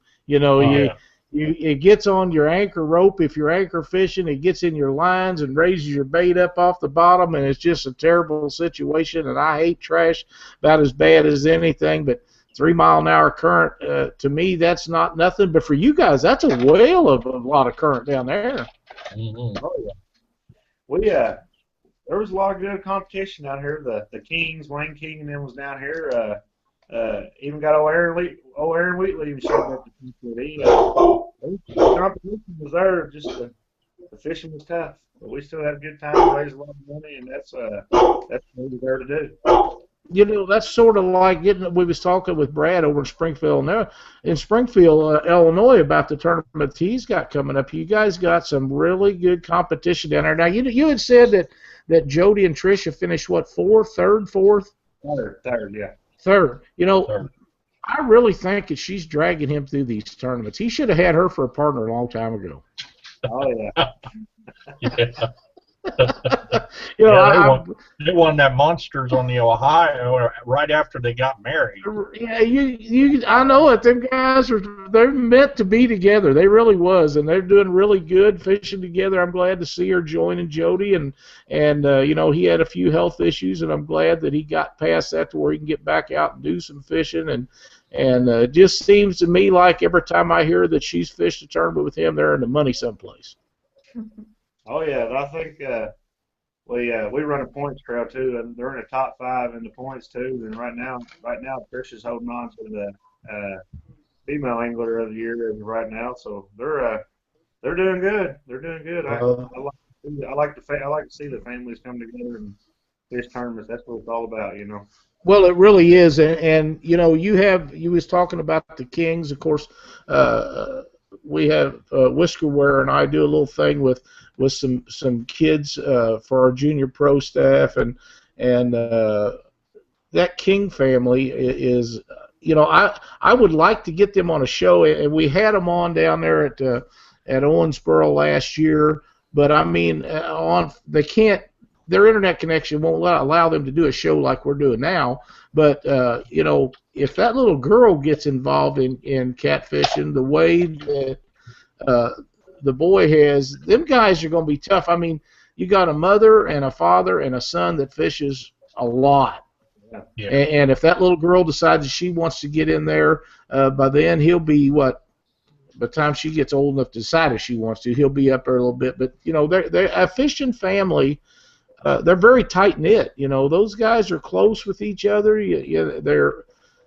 it gets on your anchor rope. If you're anchor fishing, it gets in your lines and raises your bait up off the bottom, and it's just a terrible situation. And I hate trash about as bad as anything, but 3 mile an hour current, to me, that's not nothing. But for you guys, that's a whale of a lot of current down there. Mm-hmm. Oh, yeah. There was a lot of good competition out here. The Kings, Wayne King, and them was down here. Even got Aaron Wheatley even showed up to the competition was there. Just the fishing was tough, but we still had a good time, raised a lot of money, and that's what we were there to do. You know, that's sort of like we was talking with Brad over in Springfield Illinois, about the tournament he's got coming up. You guys got some really good competition down there. Now, you had said that Jody and Tricia finished, what, third, fourth? Third, yeah. Third. You know, I really think that she's dragging him through these tournaments. He should have had her for a partner a long time ago. Oh, yeah. Yeah. You know, they won that Monsters on the Ohio right after they got married. Yeah, I know it. Them guys they're meant to be together. They really was, and they're doing really good fishing together. I'm glad to see her joining Jody, and you know, he had a few health issues, and I'm glad that he got past that to where he can get back out and do some fishing. And it just seems to me like every time I hear that she's fished a tournament with him, they're in the money someplace. Oh yeah, I think we run a points crowd too, and they're in the top 5 in the points too. And right now, Trish is holding on to the female angler of the year as of right now. So they're doing good. They're doing good. I like to see the families come together and fish tournaments. That's what it's all about, you know. Well, it really is, and you know, you was talking about the Kings, of course. We have Whiskerware and I do a little thing with some kids for our junior pro staff, and that King family is, you know, I would like to get them on a show, and we had them on down there at Owensboro last year, but I mean, they can't. Their internet connection won't allow them to do a show like we're doing now. But you know, if that little girl gets involved in catfishing the way that the boy has, them guys are going to be tough. I mean, you got a mother and a father and a son that fishes a lot. Yeah. And if that little girl decides she wants to get in there, by then he'll be what? By the time she gets old enough to decide if she wants to, he'll be up there a little bit. But you know, they're a fishing family. They're very tight knit. You know, those guys are close with each other.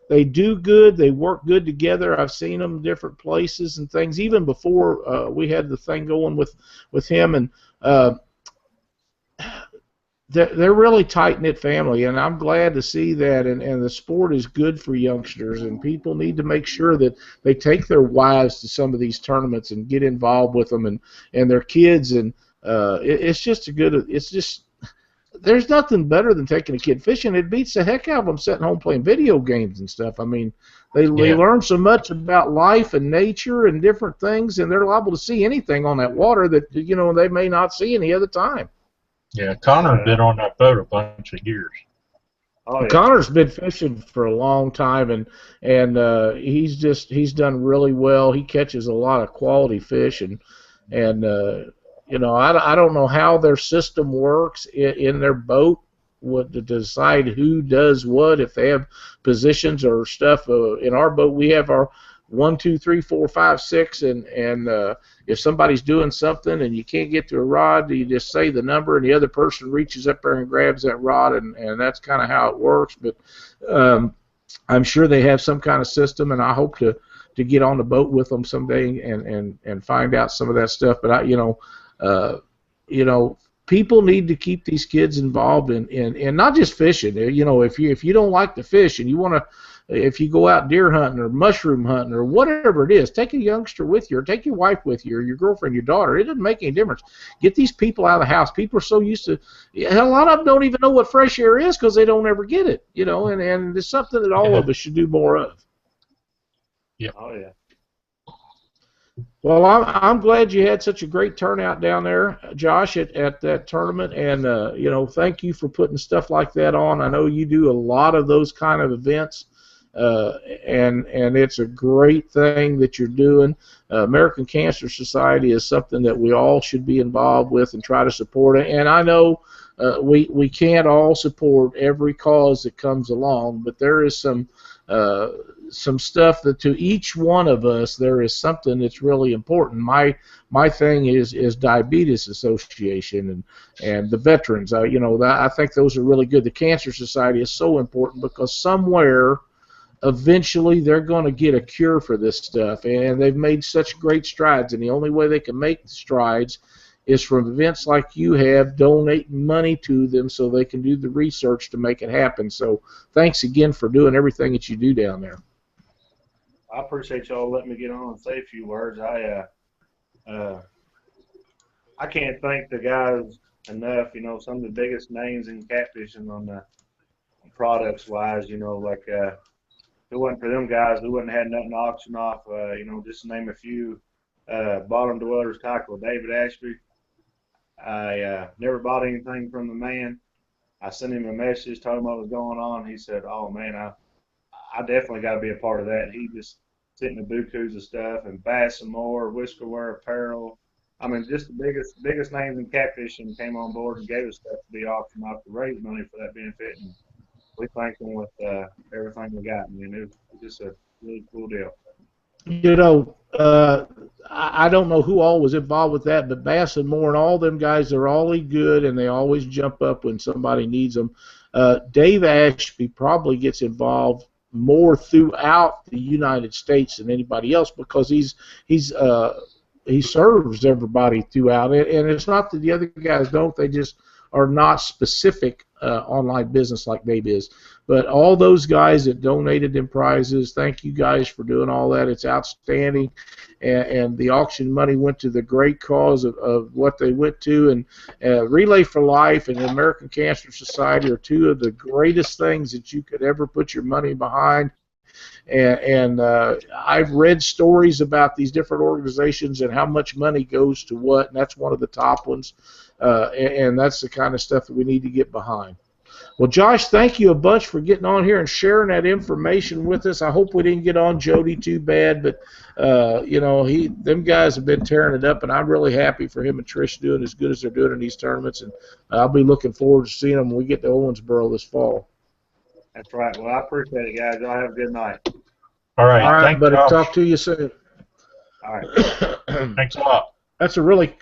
They do good. They work good together. I've seen them in different places and things. Even before we had the thing going with him, and they're really tight knit family. And I'm glad to see that. And the sport is good for youngsters. And people need to make sure that they take their wives to some of these tournaments and get involved with them and their kids. And it's just a good. It's just. There's nothing better than taking a kid fishing. It beats the heck out of them sitting home playing video games and stuff. I mean, they learn so much about life and nature and different things, and they're liable to see anything on that water that, you know, they may not see any other time. Yeah, Connor's been on that boat a bunch of years. Oh, yeah. Connor's been fishing for a long time, and he's done really well. He catches a lot of quality fish, and you know, I don't know how their system works in their boat, what to decide who does what, if they have positions or stuff. In our boat, we have our 1, 2, 3, 4, 5, 6, and if somebody's doing something and you can't get to a rod, you just say the number, and the other person reaches up there and grabs that rod, and that's kind of how it works. But I'm sure they have some kind of system, and I hope to get on the boat with them someday and find out some of that stuff. But you know, people need to keep these kids involved in not just fishing. You know, if you don't like to fish and you want to, if you go out deer hunting or mushroom hunting or whatever it is, take a youngster with you, or take your wife with you, or your girlfriend, your daughter. It doesn't make any difference. Get these people out of the house. People are so used to. A lot of them don't even know what fresh air is because they don't ever get it. You know, and it's something that all of us should do more of. Yeah. Oh yeah. Well, I'm glad you had such a great turnout down there, Josh, at that tournament, and you know, thank you for putting stuff like that on. I know you do a lot of those kind of events and it's a great thing that you're doing. American Cancer Society is something that we all should be involved with and try to support it. And I know we can't all support every cause that comes along, but there is some stuff that to each one of us there is something that's really important. My thing is Diabetes Association and the veterans. I think those are really good. The Cancer Society is so important because somewhere eventually they're going to get a cure for this stuff, and they've made such great strides, and the only way they can make strides is from events like you have, donating money to them so they can do the research to make it happen. So thanks again for doing everything that you do down there. I appreciate y'all letting me get on and say a few words. I can't thank the guys enough. Some of the biggest names in catfishing on the products wise. Like if it wasn't for them guys, we wouldn't have had nothing to auction off. Just to name a few. Bottom Dwellers Tackle, David Ashby. I never bought anything from the man. I sent him a message, told him what was going on. He said, "Oh man, I definitely got to be a part of that." He just sent me bukus of stuff, and Bass and More, Whiskerware Apparel. I mean, just the biggest names in catfishing came on board and gave us stuff to be auctioned off to raise money for that benefit. And we thank them with everything we got. It was just a really cool deal. I don't know who all was involved with that, but Bass and More and all them guys are all good, and they always jump up when somebody needs them. Dave Ashby probably gets involved more throughout the United States than anybody else because he serves everybody throughout it, and it's not that the other guys don't; they just are not specific online business like Dave is. But all those guys that donated in prizes, thank you guys for doing all that. It's outstanding. And the auction money went to the great cause of what they went to. And Relay for Life and the American Cancer Society are two of the greatest things that you could ever put your money behind. And I've read stories about these different organizations and how much money goes to what, and that's one of the top ones. And that's the kind of stuff that we need to get behind. Well, Josh, thank you a bunch for getting on here and sharing that information with us. I hope we didn't get on Jody too bad, but them guys have been tearing it up, and I'm really happy for him and Trish doing as good as they're doing in these tournaments, and I'll be looking forward to seeing them when we get to Owensboro this fall. That's right. Well, I appreciate it, guys. Y'all have a good night. All right. All right, Thanks, buddy. Josh. Talk to you soon. All right. Thanks a lot. That's a really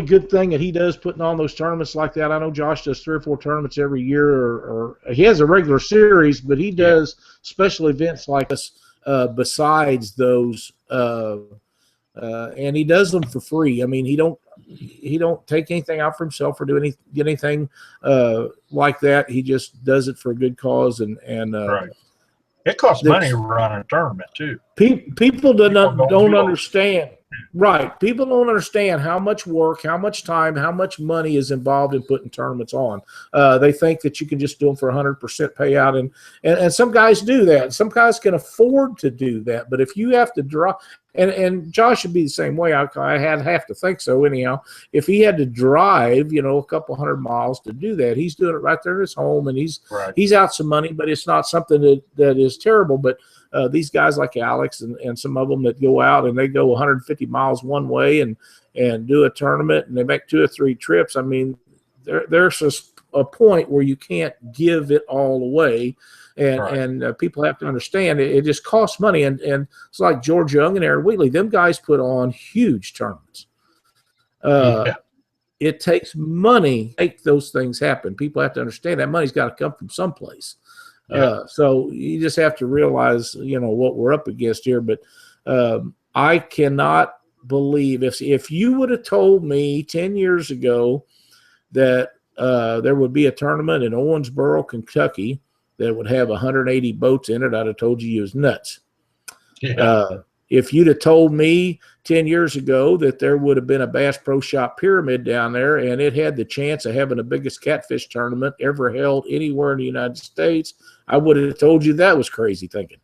good thing that he does, putting on those tournaments like that. I know Josh does 3 or 4 tournaments every year, or he has a regular series, but he does special events like this besides those, and he does them for free. I mean, he don't take anything out for himself or get anything like that. He just does it for a good cause, and Right. It costs money to run a tournament too. People don't understand. Right. People don't understand how much work, how much time, how much money is involved in putting tournaments on. They think that you can just do them for 100% payout, and some guys do that. Some guys can afford to do that, but if you have to draw, and Josh would be the same way. I have to think so anyhow. If he had to drive, a couple 100 miles to do that, he's doing it right there in his home, and he's out some money, but it's not something that is terrible. But these guys like Alex and some of them that go out and they go 150 miles one way and do a tournament, and they make 2 or 3 trips. I mean, there's a point where you can't give it all away. And people have to understand it just costs money. And it's like George Young and Aaron Wheatley. Them guys put on huge tournaments. It takes money to make those things happen. People have to understand that money's got to come from someplace. So you just have to realize, what we're up against here. But I cannot believe if you would have told me 10 years ago that there would be a tournament in Owensboro, Kentucky, that would have 180 boats in it, I'd have told you was nuts. If you'd have told me 10 years ago that there would have been a Bass Pro Shop Pyramid down there and it had the chance of having the biggest catfish tournament ever held anywhere in the United States, I would have told you that was crazy thinking.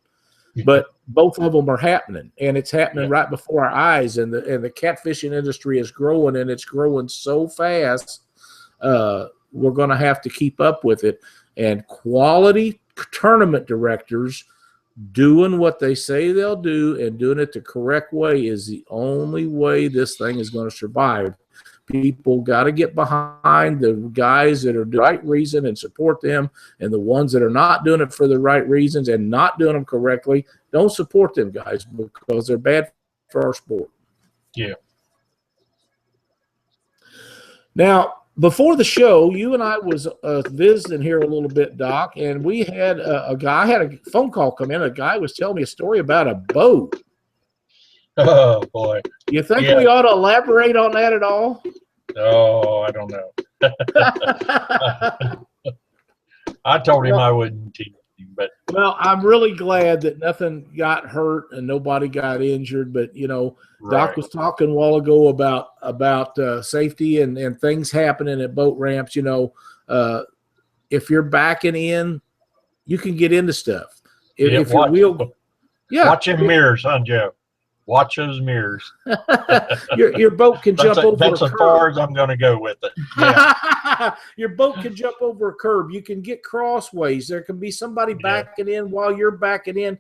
But both of them are happening, and it's happening right before our eyes, and the catfishing industry is growing, and it's growing so fast, we're going to have to keep up with it. And quality tournament directors doing what they say they'll do and doing it the correct way is the only way this thing is going to survive. People got to get behind the guys that are the right reason and support them, and the ones that are not doing it for the right reasons and not doing them correctly, don't support them guys because they're bad for our sport. Yeah. Now, before the show, you and I was visiting here a little bit, Doc, and we had a guy. I had a phone call come in. A guy was telling me a story about a boat. Oh, boy. You think we ought to elaborate on that at all? Oh, I don't know. I told him I wouldn't teach him, but. Well, I'm really glad that nothing got hurt and nobody got injured. But, you know, Right. Doc was talking a while ago about safety and things happening at boat ramps. You know, if you're backing in, you can get into stuff. If your wheel, Watch them mirrors, huh, Joe? Watch those mirrors. your boat can jump over a curb. That's as far as I'm going to go with it. Yeah. Your boat can jump over a curb. You can get crossways. There can be somebody backing in while you're backing in.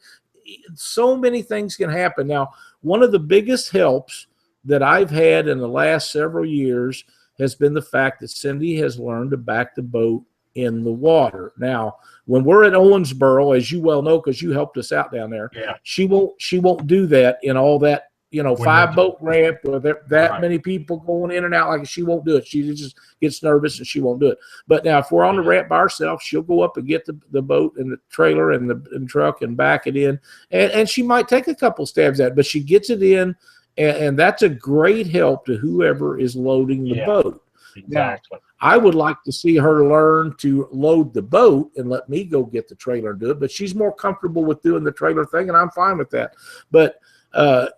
So many things can happen. Now, one of the biggest helps that I've had in the last several years has been the fact that Cindy has learned to back the boat in the water. Now, when we're at Owensboro, as you well know, because you helped us out down there, she won't do that in all that, you know, 5-boat ramp or that many people going in and out. Like, she won't do it. She just gets nervous and she won't do it. But now, if we're on the ramp by ourselves, she'll go up and get the boat and the trailer and the truck and back it in. And she might take a couple stabs at it, but she gets it in, and that's a great help to whoever is loading the boat. Exactly. Now, I would like to see her learn to load the boat and let me go get the trailer and do it, but she's more comfortable with doing the trailer thing, and I'm fine with that. But,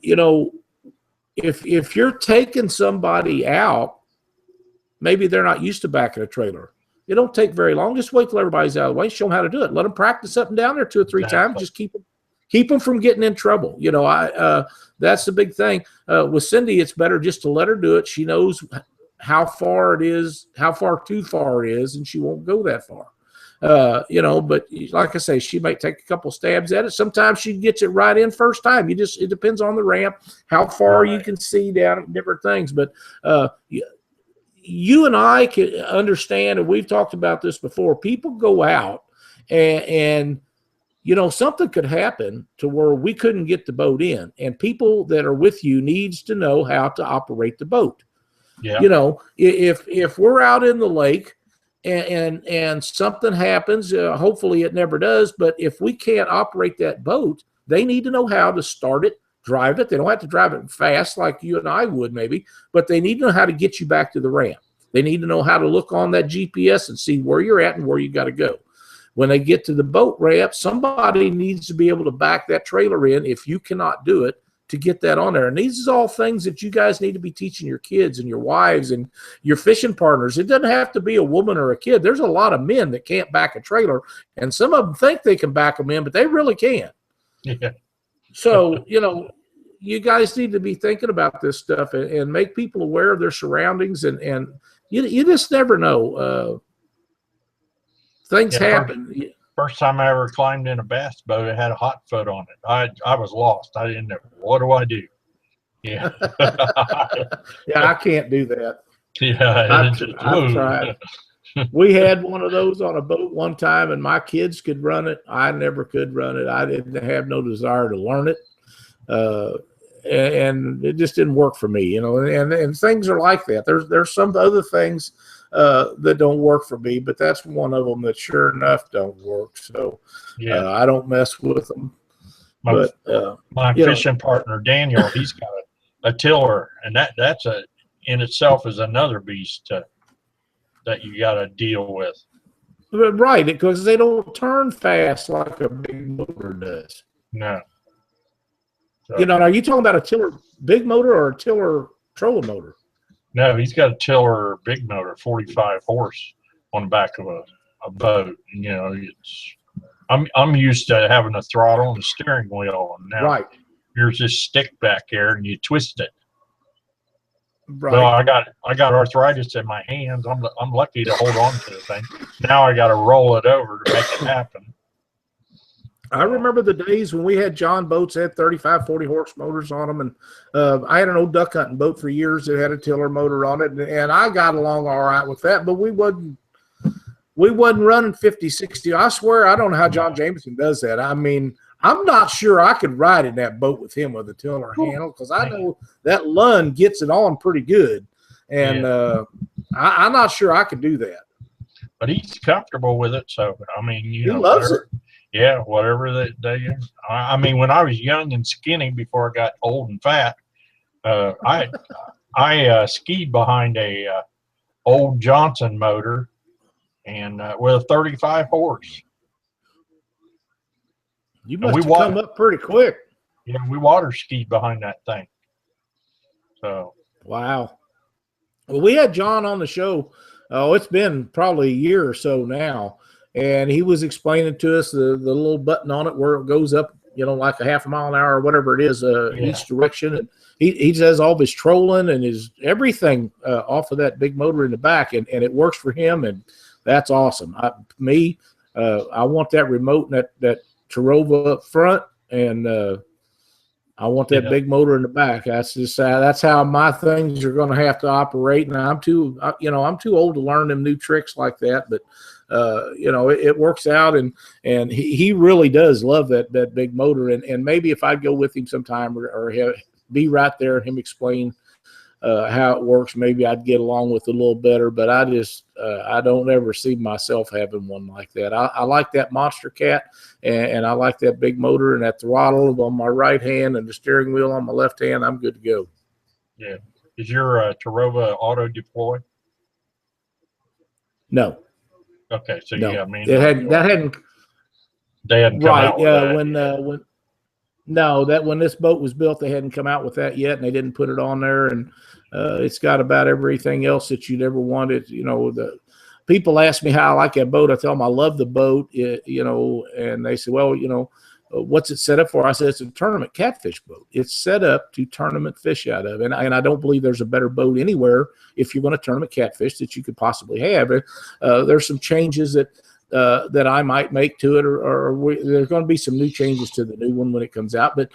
you know, if you're taking somebody out, maybe they're not used to backing a trailer. It don't take very long. Just wait till everybody's out of the way. Show them how to do it. Let them practice up and down there 2 or 3 times. Just keep them from getting in trouble. You know, that's the big thing. With Cindy, it's better just to let her do it. She knows how far too far it is, and she won't go that far. You know, but like I say, she might take a couple stabs at it. Sometimes she gets it right in first time. It depends on the ramp, how far you can see down at different things. But you and I can understand, and we've talked about this before, people go out and you know, something could happen to where we couldn't get the boat in, and people that are with you needs to know how to operate the boat. Yeah. You know, if we're out in the lake and something happens, hopefully it never does, but if we can't operate that boat, they need to know how to start it, drive it. They don't have to drive it fast like you and I would maybe, but they need to know how to get you back to the ramp. They need to know how to look on that GPS and see where you're at and where you got to go. When they get to the boat ramp, somebody needs to be able to back that trailer in if you cannot do it, to get that on there. And these is all things that you guys need to be teaching your kids and your wives and your fishing partners. It doesn't have to be a woman or a kid. There's a lot of men that can't back a trailer, and some of them think they can back them in, but they really can't. Yeah. So, you know, you guys need to be thinking about this stuff and make people aware of their surroundings, and you just never know. Things happen. First time I ever climbed in a bass boat, it had a hot foot on it. I was lost. I didn't know, what do I do? Yeah. Yeah, I can't do that. Yeah, I've tried. We had one of those on a boat one time, and my kids could run it. I never could run it. I didn't have no desire to learn it, and it just didn't work for me. You know, and things are like that. There's some other things that don't work for me, but that's one of them that sure enough don't work. So I don't mess with them. My fishing partner Daniel, he's got a tiller, and that's in itself is another beast that you got to deal with. Right, because they don't turn fast like a big motor does. No. So, you know, are you talking about a tiller big motor or a tiller trolling motor? No, he's got a tiller big motor, 45 horse on the back of a boat. You know, I'm used to having a throttle and a steering wheel, and now there's this stick back there, and you twist it. Right. So I got arthritis in my hands. I'm lucky to hold on to the thing. Now I got to roll it over to make it happen. I remember the days when we had John boats that had 35, 40 horse motors on them, and I had an old duck hunting boat for years that had a tiller motor on it, and I got along all right with that, but we wasn't running 50, 60. I swear, I don't know how John Jameson does that. I mean, I'm not sure I could ride in that boat with him with a tiller handle, because I know that Lund gets it on pretty good, and I'm not sure I could do that. But he's comfortable with it, so I mean, he loves it. Yeah, whatever they. I mean, when I was young and skinny before I got old and fat, I skied behind a old Johnson motor and with a 35 horse. You must have come up pretty quick. Yeah, we water skied behind that thing. So wow. Well, we had John on the show. Oh, it's been probably a year or so now. And he was explaining to us the little button on it where it goes up, like a half a mile an hour or whatever it is, each direction. And he does all of his trolling and his everything off of that big motor in the back, and it works for him, and that's awesome. I want that remote and that Tarova up front, and I want that big motor in the back. That's just that's how my things are going to have to operate. And I'm too old to learn them new tricks like that, but. It works out, and he really does love that big motor, and maybe if I'd go with him sometime or be right there and him explain how it works, maybe I'd get along with it a little better. But I don't ever see myself having one like that. I like that Monster Cat, and I like that big motor and that throttle on my right hand and the steering wheel on my left hand. I'm good to go. Yeah. Is your Tarova auto deploy? No. Okay, so no. yeah, I mean they hadn't come out with that. When this boat was built, they hadn't come out with that yet, and they didn't put it on there, and it's got about everything else that you'd ever wanted. The people ask me how I like that boat. I tell them I love the boat, and they say, well, what's it set up for? I said, it's a tournament catfish boat. It's set up to tournament fish out of. And I don't believe there's a better boat anywhere if you're going to tournament catfish that you could possibly have. There's some changes that I might make to it, there's going to be some new changes to the new one when it comes out. But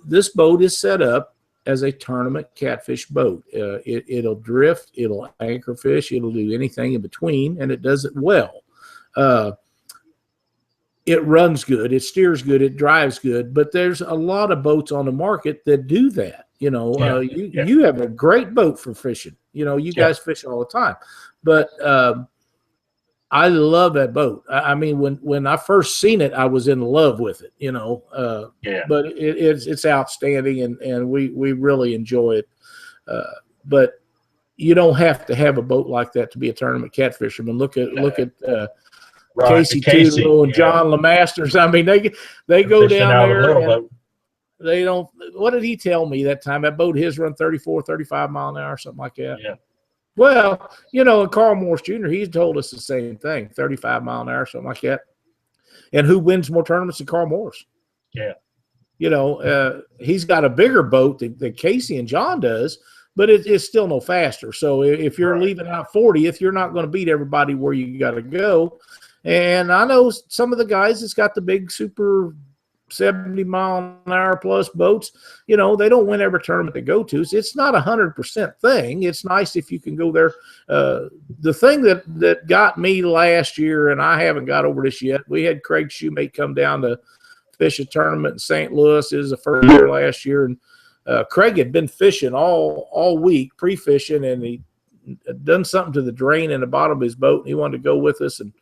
this boat is set up as a tournament catfish boat. It'll drift, it'll anchor fish, it'll do anything in between, and it does it well. It runs good, it steers good, it drives good, but there's a lot of boats on the market that do that. You have a great boat for fishing. You guys fish all the time, but I love that boat. I mean, when I first seen it, I was in love with it. But it's outstanding, and we really enjoy it. But you don't have to have a boat like that to be a tournament catfisherman. Look at. Casey Tudor and John LeMasters. I mean, they go down there and they don't. What did he tell me that time? That boat his run 34, 35 mile an hour, something like that. Yeah. Well, and Carl Morse Jr., he's told us the same thing, 35 mile an hour, something like that. And who wins more tournaments than Carl Morse? Yeah. He's got a bigger boat than Casey and John does, but it's still no faster. So if you're leaving out 40th, you're not going to beat everybody where you got to go. And I know some of the guys that's got the big super 70 mile an hour plus boats, they don't win every tournament they go to. So it's not 100% thing. It's nice if you can go there. The thing that got me last year, and I haven't got over this yet, we had Craig Shoemate come down to fish a tournament in St. Louis. It was the first year last year. And Craig had been fishing all week, pre-fishing, and he had done something to the drain in the bottom of his boat, and he wanted to go with us. And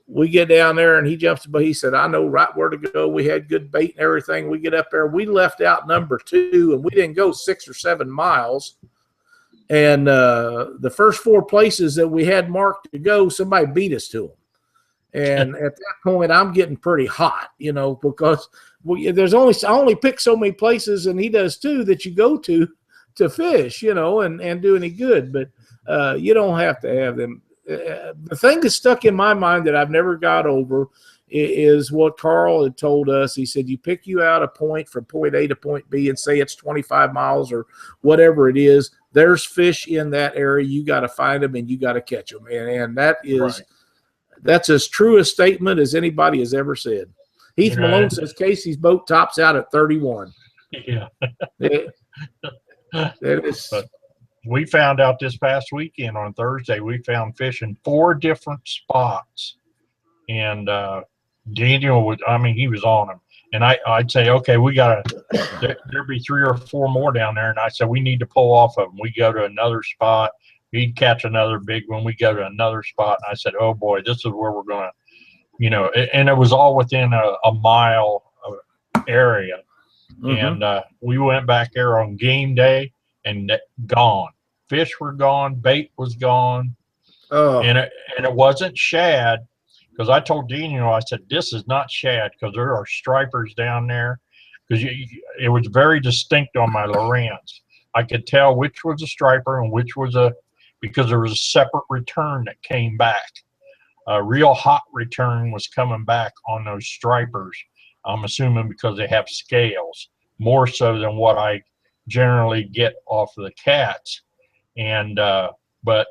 we get down there, and he jumps, but he said, I know right where to go. We had good bait and everything. We get up there. We left out number 2, and we didn't go 6 or 7 miles. And the first 4 places that we had marked to go, somebody beat us to them. And at that point, I'm getting pretty hot, because I only pick so many places, and he does too, that you go to fish, and do any good. But you don't have to have them. The thing that's stuck in my mind that I've never got over is what Carl had told us. He said, you pick you out a point from point A to point B and say it's 25 miles or whatever it is. There's fish in that area. You got to find them and you got to catch them. And that is, That's as true a statement as anybody has ever said. Heath Malone says Casey's boat tops out at 31. Yeah. That is. But we found out this past weekend on Thursday, we found fish in 4 different spots. And Daniel he was on them. And I'd say, okay, there'd be 3 or 4 more down there. And I said, we need to pull off of them. We go to another spot. He'd catch another big one. We go to another spot. And I said, oh boy, this is where we're going to, and it was all within a mile area. Mm-hmm. And we went back there on game day and gone. Fish were gone. Bait was gone. Oh. And it wasn't shad, because I told Daniel, I said, this is not shad, because there are stripers down there. Because it was very distinct on my Lowrance. I could tell which was a striper and which was because there was a separate return that came back. A real hot return was coming back on those stripers. I'm assuming because they have scales, more so than what I generally get off of the cats. And but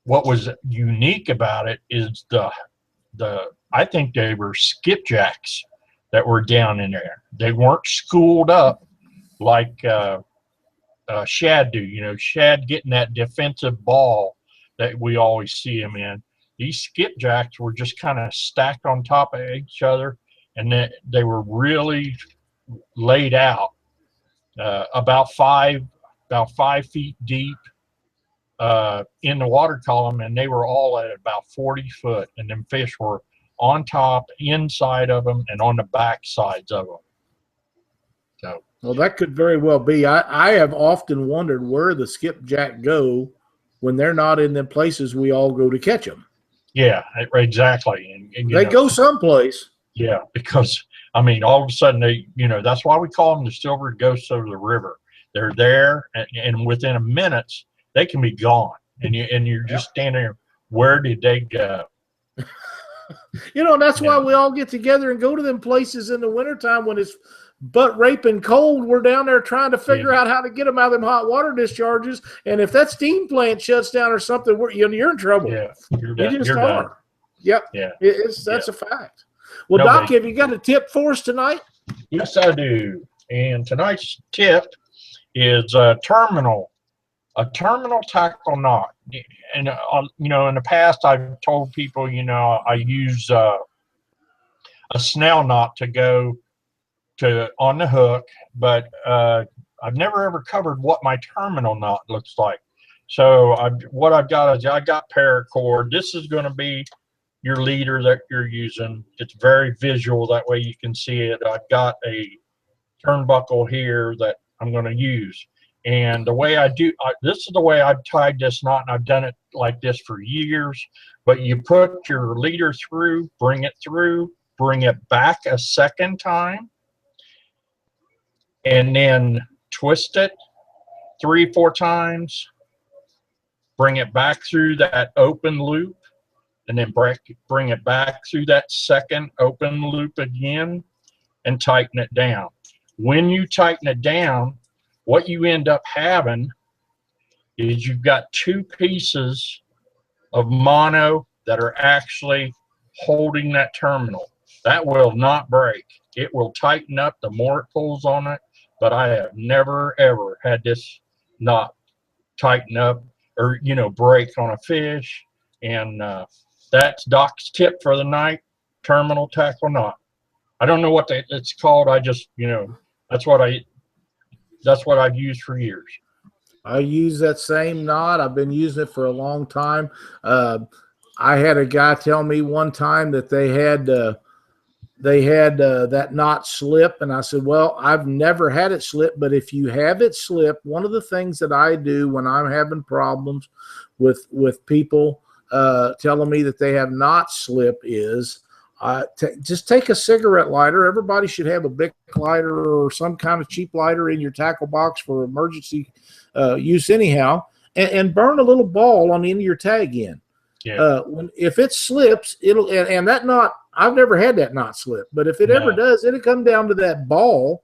what was unique about it is I think they were skipjacks that were down in there. They weren't schooled up like shad do. Shad getting that defensive ball that we always see them in. These skipjacks were just kind of stacked on top of each other, and they were really laid out about 5 feet deep in the water column, and they were all at about 40 foot, and them fish were on top, inside of them, and on the back sides of them. So, well, that could very well be. I have often wondered where the skipjack go when they're not in the places we all go to catch them. Yeah, exactly. And they go someplace. Yeah, because all of a sudden that's why we call them the silver ghosts of the river. They're there, and within a minute they can be gone, and you're just standing there. Where did they go? And that's why we all get together and go to them places in the wintertime when it's butt raping cold. We're down there trying to figure out how to get them out of them hot water discharges. And if that steam plant shuts down or something, you're in trouble. Yeah, you just are. Done. Yep. Yeah. That's a fact. Well, Doc, have you got a tip for us tonight? Yes, I do. And tonight's tip is a terminal tackle knot. And in the past I've told people, I use a snell knot to go to on the hook, but I've never ever covered what my terminal knot looks like. So what I've got is I got paracord. This is going to be your leader that you're using. It's very visual, that way you can see it. I've got a turnbuckle here that I'm going to use. And the way this is the way I've tied this knot, and I've done it like this for years. But you put your leader through, bring it back a second time, and then twist it 3-4 times, bring it back through that open loop, and then bring it back through that second open loop again, and tighten it down. When you tighten it down, what you end up having is you've got 2 pieces of mono that are actually holding that terminal. That will not break. It will tighten up the more it pulls on it, but I have never, ever had this knot tighten up or, break on a fish. And that's Doc's tip for the night, terminal tackle knot. I don't know what it's called. I just, that's what I've used for years. I use that same knot. I've been using it for a long time. I had a guy tell me one time that they had that knot slip, and I said, well, I've never had it slip, but if you have it slip, one of the things that I do when I'm having problems with people telling me that they have knot slip is just take a cigarette lighter. Everybody should have a Bic lighter or some kind of cheap lighter in your tackle box for emergency use anyhow, and burn a little ball on the end of your tag end. Yeah. If it slips, it'll and that knot, I've never had that knot slip, but if it ever does, it'll come down to that ball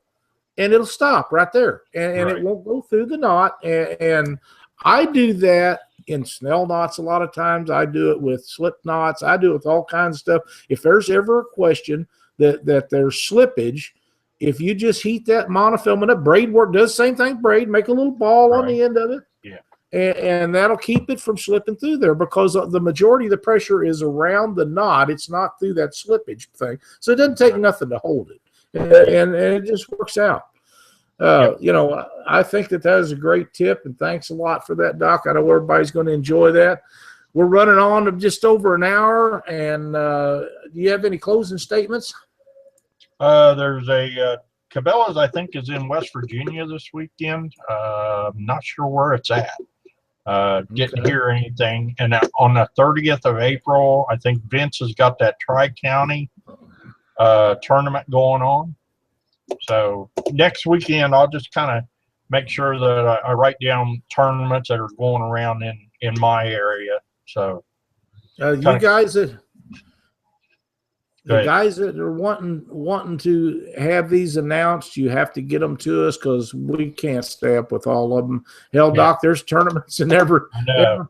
and it'll stop right there, and it won't go through the knot. And I do that in snell knots a lot of times. I do it with slip knots. I do it with all kinds of stuff. If there's ever a question that there's slippage, if you just heat that monofilament up, braid work does the same thing. Braid, make a little ball on the end of it. Yeah. And that'll keep it from slipping through there, because the majority of the pressure is around the knot. It's not through that slippage thing. So it doesn't take nothing to hold it. And it just works out. You know, I think that is a great tip, and thanks a lot for that, Doc. I know everybody's going to enjoy that. We're running on to just over an hour, and do you have any closing statements? There's a Cabela's, I think, is in West Virginia this weekend. I'm not sure where it's at. Didn't hear anything. And on the 30th of April, I think Vince has got that Tri-County tournament going on. So next weekend, I'll just kind of make sure that I write down tournaments that are going around in my area. So you guys that guys that are wanting to have these announced, you have to get them to us, because we can't stay up with all of them. Hell, Doc, there's tournaments in every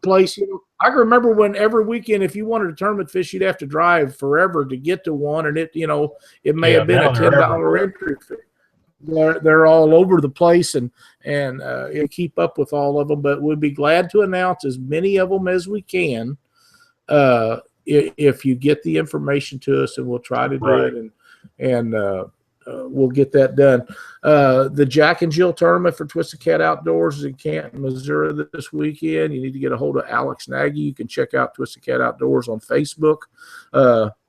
place. You know, I can remember when every weekend, if you wanted a tournament fish, you'd have to drive forever to get to one, and it may have been a $10 entry fee. They're all over the place, and keep up with all of them. But we'd be glad to announce as many of them as we can. If you get the information to us, and we'll try to do it, and we'll get that done. The Jack and Jill tournament for Twisted Cat Outdoors is in Canton, Missouri this weekend. You need to get a hold of Alex Nagy. You can check out Twisted Cat Outdoors on Facebook,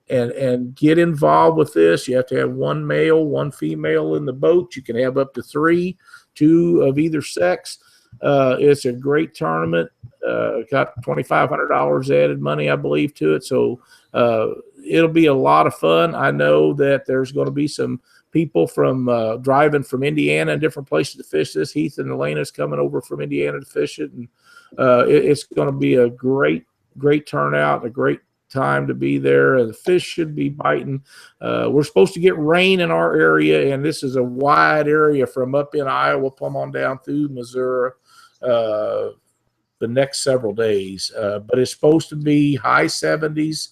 and get involved with this. You have to have one male, one female in the boat. You can have up to 3, 2 of either sex. It's a great tournament. Got $2,500 added money, I believe, to it. So it'll be a lot of fun. I know that there's going to be some people from driving from Indiana and different places to fish this. Heath and Elena's coming over from Indiana to fish it, and it's going to be a great turnout, a great time to be there. The fish should be biting. We're supposed to get rain in our area, and this is a wide area from up in Iowa, plumb on down through Missouri, the next several days. But it's supposed to be high 70s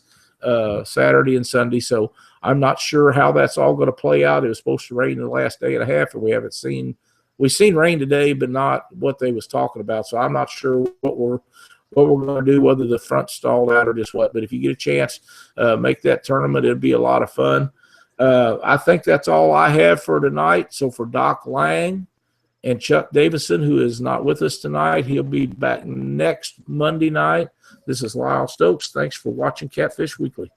Saturday and Sunday, so I'm not sure how that's all going to play out. It was supposed to rain in the last day and a half, and we've seen rain today, but not what they was talking about. So I'm not sure what we're going to do, whether the front stalled out or just what. But if you get a chance, make that tournament. It'd be a lot of fun. I think that's all I have for tonight. So for Doc Lang and Chuck Davison, who is not with us tonight, he'll be back next Monday night. This is Lyle Stokes. Thanks for watching Catfish Weekly.